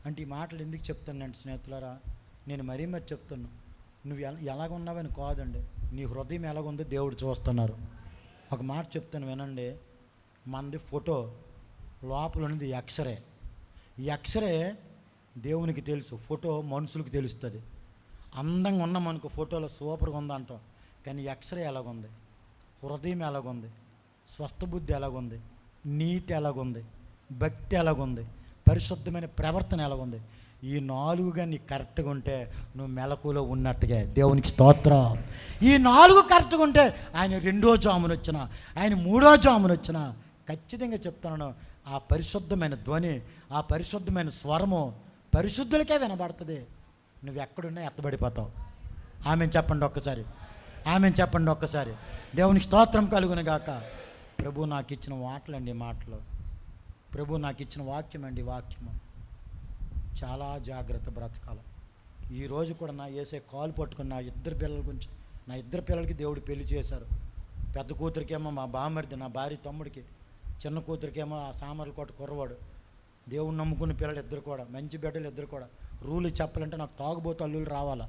Speaker 2: అంటే ఈ మాటలు ఎందుకు చెప్తానంటే స్నేహితులారా, నేను మరీ చెప్తున్నా, నువ్వు ఎలాగున్నావని కాదండి, నీ హృదయం ఎలాగుందో దేవుడు చూస్తున్నారు. ఒక మాట చెప్తాను వినండి. మనది ఫోటో, లోపల ఉన్నది ఎక్స్రే. ఈ ఎక్స్రే దేవునికి తెలుసు, ఫోటో మనుషులకు తెలుస్తుంది. అందంగా ఉన్నాం అనుకో, ఫోటోలో సూపర్గా ఉందంటాం, కానీ ఎక్స్రే ఎలాగుంది, హృదయం ఎలాగుంది, స్వస్థ బుద్ధి ఎలాగుంది, నీతి ఎలాగుంది, భక్తి ఎలాగుంది, పరిశుద్ధమైన ప్రవర్తన ఎలాగుంది, ఈ 4 నీ కరెక్ట్గా ఉంటే నువ్వు మెలకులో ఉన్నట్టుగా. దేవునికి స్తోత్రం. ఈ 4 కరెక్ట్గా ఉంటే ఆయన 2వ జామున వచ్చినా, ఆయన 3వ జామున వచ్చినా ఖచ్చితంగా చెప్తున్నాను, ఆ పరిశుద్ధమైన ధ్వని, ఆ పరిశుద్ధమైన స్వరము పరిశుద్ధులకే వినబడుతుంది. నువ్వు ఎక్కడున్నా ఎత్తబడిపోతావు. ఆమెను చెప్పండి ఒక్కసారి, ఆమెను చెప్పండి ఒక్కసారి. దేవునికి స్తోత్రం కలుగునుగాక. ప్రభు నాకు ఇచ్చిన మాటలండి, మాటలు ప్రభు నాకు ఇచ్చిన వాక్యం అండి, వాక్యము. చాలా జాగ్రత్త బ్రతకాలి. ఈరోజు కూడా నా యేసే కాలు పట్టుకుని నా 2 పిల్లల గురించి, నా 2 పిల్లలకి దేవుడు పెళ్లి చేశారు. పెద్ద కూతురికేమో మా బామర్ది, నా భార్య తమ్ముడికి, చిన్న కూతురికేమో ఆ సామర్లకోట కుర్రవాడు. దేవుడు నమ్ముకున్న పిల్లలు 2 కూడా మంచి బిడ్డలు, 2 కూడా. రూలు చెప్పాలంటే నాకు తాగుబోతు అల్లులు రావాలా,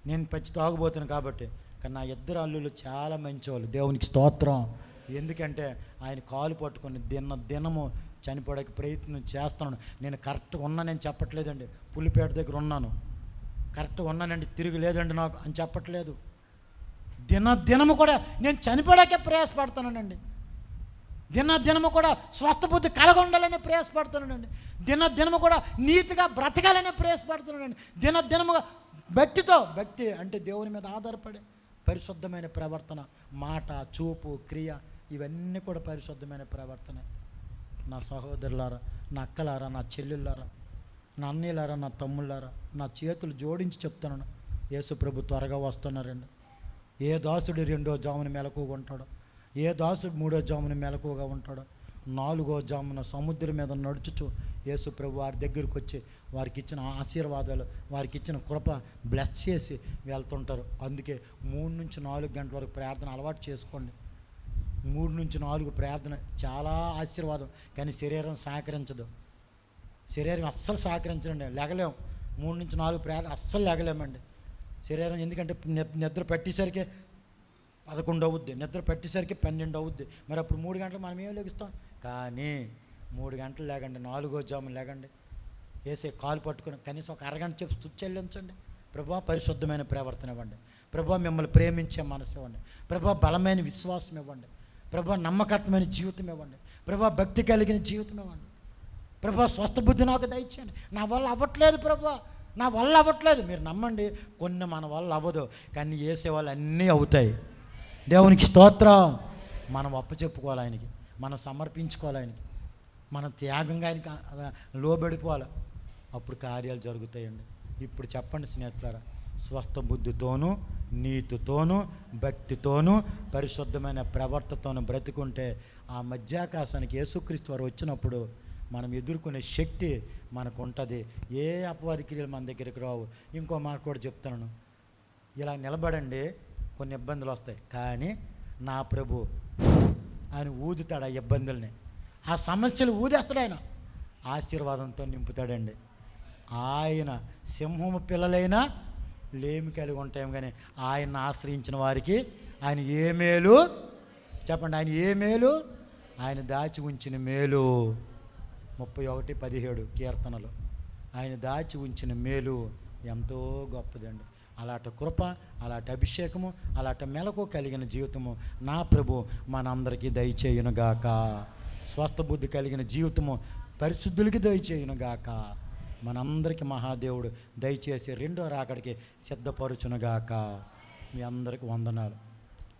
Speaker 2: నేను పచ్చి తాగుబోతాను కాబట్టి. కానీ నా 2 అల్లులు చాలా మంచివాళ్ళు. దేవునికి స్తోత్రం. ఎందుకంటే ఆయన కాలు పట్టుకొని దినము చనిపోవడానికి ప్రయత్నం చేస్తున్నాను. నేను కరెక్ట్గా ఉన్నానని చెప్పట్లేదండి, పులిపేట దగ్గర ఉన్నాను, కరెక్ట్గా ఉన్నానండి, తిరగలేదండి నాకు అని చెప్పట్లేదు. దినము కూడా నేను చనిపోవడానికే ప్రయాసపడుతున్నానండి. దినదినము కూడా స్వస్థ బుద్ధి కలగొండాలని ప్రయాసపడుతున్నానండి. దినదినము కూడా నీతిగా బ్రతకాలని ప్రయాసపడుతున్నానండి. దినదినముగా భక్తి అంటే దేవుని మీద ఆధారపడే పరిశుద్ధమైన ప్రవర్తన, మాట, చూపు, క్రియ, ఇవన్నీ కూడా పరిశుద్ధమైన ప్రవర్తన. నా సహోదరులారా, నా అక్కలారా, నా చెల్లెళ్ళారా, నా అన్నయ్యలారా, నా తమ్ముళ్ళారా, నా చేతులు జోడించి చెప్తున్నాను, యేసు ప్రభు త్వరగా వస్తున్నారండి. ఏ దాసుడు 2వ జామున మెలకువగా ఉంటాడో, ఏ దాసుడు 3వ జామున మెలకువగా ఉంటాడో, 4వ జామున సముద్రం మీద నడుచుచు యేసు ప్రభు వారి దగ్గరికి వచ్చి వారికి ఇచ్చిన ఆశీర్వాదాలు, వారికి ఇచ్చిన కృప బ్లెస్ చేసి వెళ్తుంటారు. అందుకే 3 నుంచి 4 గంటల వరకు ప్రార్థన అలవాటు చేసుకోండి. 3 నుంచి 4 ప్రార్థన చాలా ఆశీర్వాదం. కానీ శరీరం సహకరించదు. శరీరం అస్సలు సహకరించండి, లెగలేం. 3 నుంచి 4 ప్రార్థన అస్సలు లెగలేమండి శరీరం. ఎందుకంటే నిద్ర పట్టేసరికి 11 అవుద్ది, నిద్ర పట్టేసరికి 12 అవుద్ది. మరి అప్పుడు 3 గంటలు మనం ఏం లెగిస్తాం? కానీ 3 గంటలు లేగండి, 4వ జామున లేగండి, వేసే కాలు పట్టుకుని కనీసం ఒక అరగంట చెప్పి స్తుతి చెల్లించండి. ప్రభా పరిశుద్ధమైన ప్రవర్తన ఇవ్వండి, ప్రభా మిమ్మల్ని ప్రేమించే మనసు ఇవ్వండి, ప్రభా బలమైన విశ్వాసం ఇవ్వండి, ప్రభా నమ్మకత్వమైన జీవితం ఇవ్వండి, ప్రభా భక్తి కలిగిన జీవితం ఇవ్వండి, ప్రభా స్వస్థ బుద్ధి నాకు దయచేయండి. నా వల్ల అవ్వట్లేదు ప్రభా, నా వల్ల అవ్వట్లేదు. మీరు నమ్మండి, కొన్ని మన వల్ల అవ్వదు, కానీ వేసే వాళ్ళు అన్నీ అవుతాయి. దేవునికి స్తోత్రం. మనం అప్పచెప్పుకోవాలి ఆయనకి, మనం సమర్పించుకోవాలి ఆయనకి, మనం త్యాగంగా ఆయనకి లోబడిపోవాలి. అప్పుడు కార్యాలు జరుగుతాయండి. ఇప్పుడు చెప్పండి స్నేహితులారా, స్వస్థ బుద్ధితోనూ, నీతితోనూ, భక్తితోనూ, పరిశుద్ధమైన ప్రవర్తనతోనూ బ్రతుకుంటే ఆ మధ్యాకాశానికి యేసుక్రీస్తు వారు వచ్చినప్పుడు మనం ఎదుర్కొనే శక్తి మనకు ఉంటుంది. ఏ అపవాది క్రియలు మన దగ్గరికి రావు. ఇంకో మాట కూడా చెప్తాను, ఇలా నిలబడండి, కొన్ని ఇబ్బందులు వస్తాయి, కానీ నా ప్రభు ఆయన ఊదుతాడు ఆ ఇబ్బందుల్ని, ఆ సమస్యలు ఊదేస్తాడు. ఆయన ఆశీర్వాదంతో నింపుతాడండి. ఆయన సింహము పిల్లలైనా లేమి కలిగి ఉంటాం, కానీ ఆయన ఆశ్రయించిన వారికి ఆయన ఏ మేలు చెప్పండి, ఆయన ఏ మేలు, ఆయన దాచి ఉంచిన మేలు. 31:17 కీర్తనలు, ఆయన దాచి ఉంచిన మేలు ఎంతో గొప్పదండి. అలాంటి కృప, అలాంటి అభిషేకము, అలాంటి మెలకు కలిగిన జీవితము నా ప్రభు మనందరికీ దయచేయునుగాక. స్వస్థ బుద్ధి కలిగిన జీవితము పరిశుద్ధులకి దయచేయునుగాక. మనందరికీ మహాదేవుడు దయచేసి 2వ రాకడికి సిద్ధపరచునుగాక. మీ అందరికీ వందనాలు.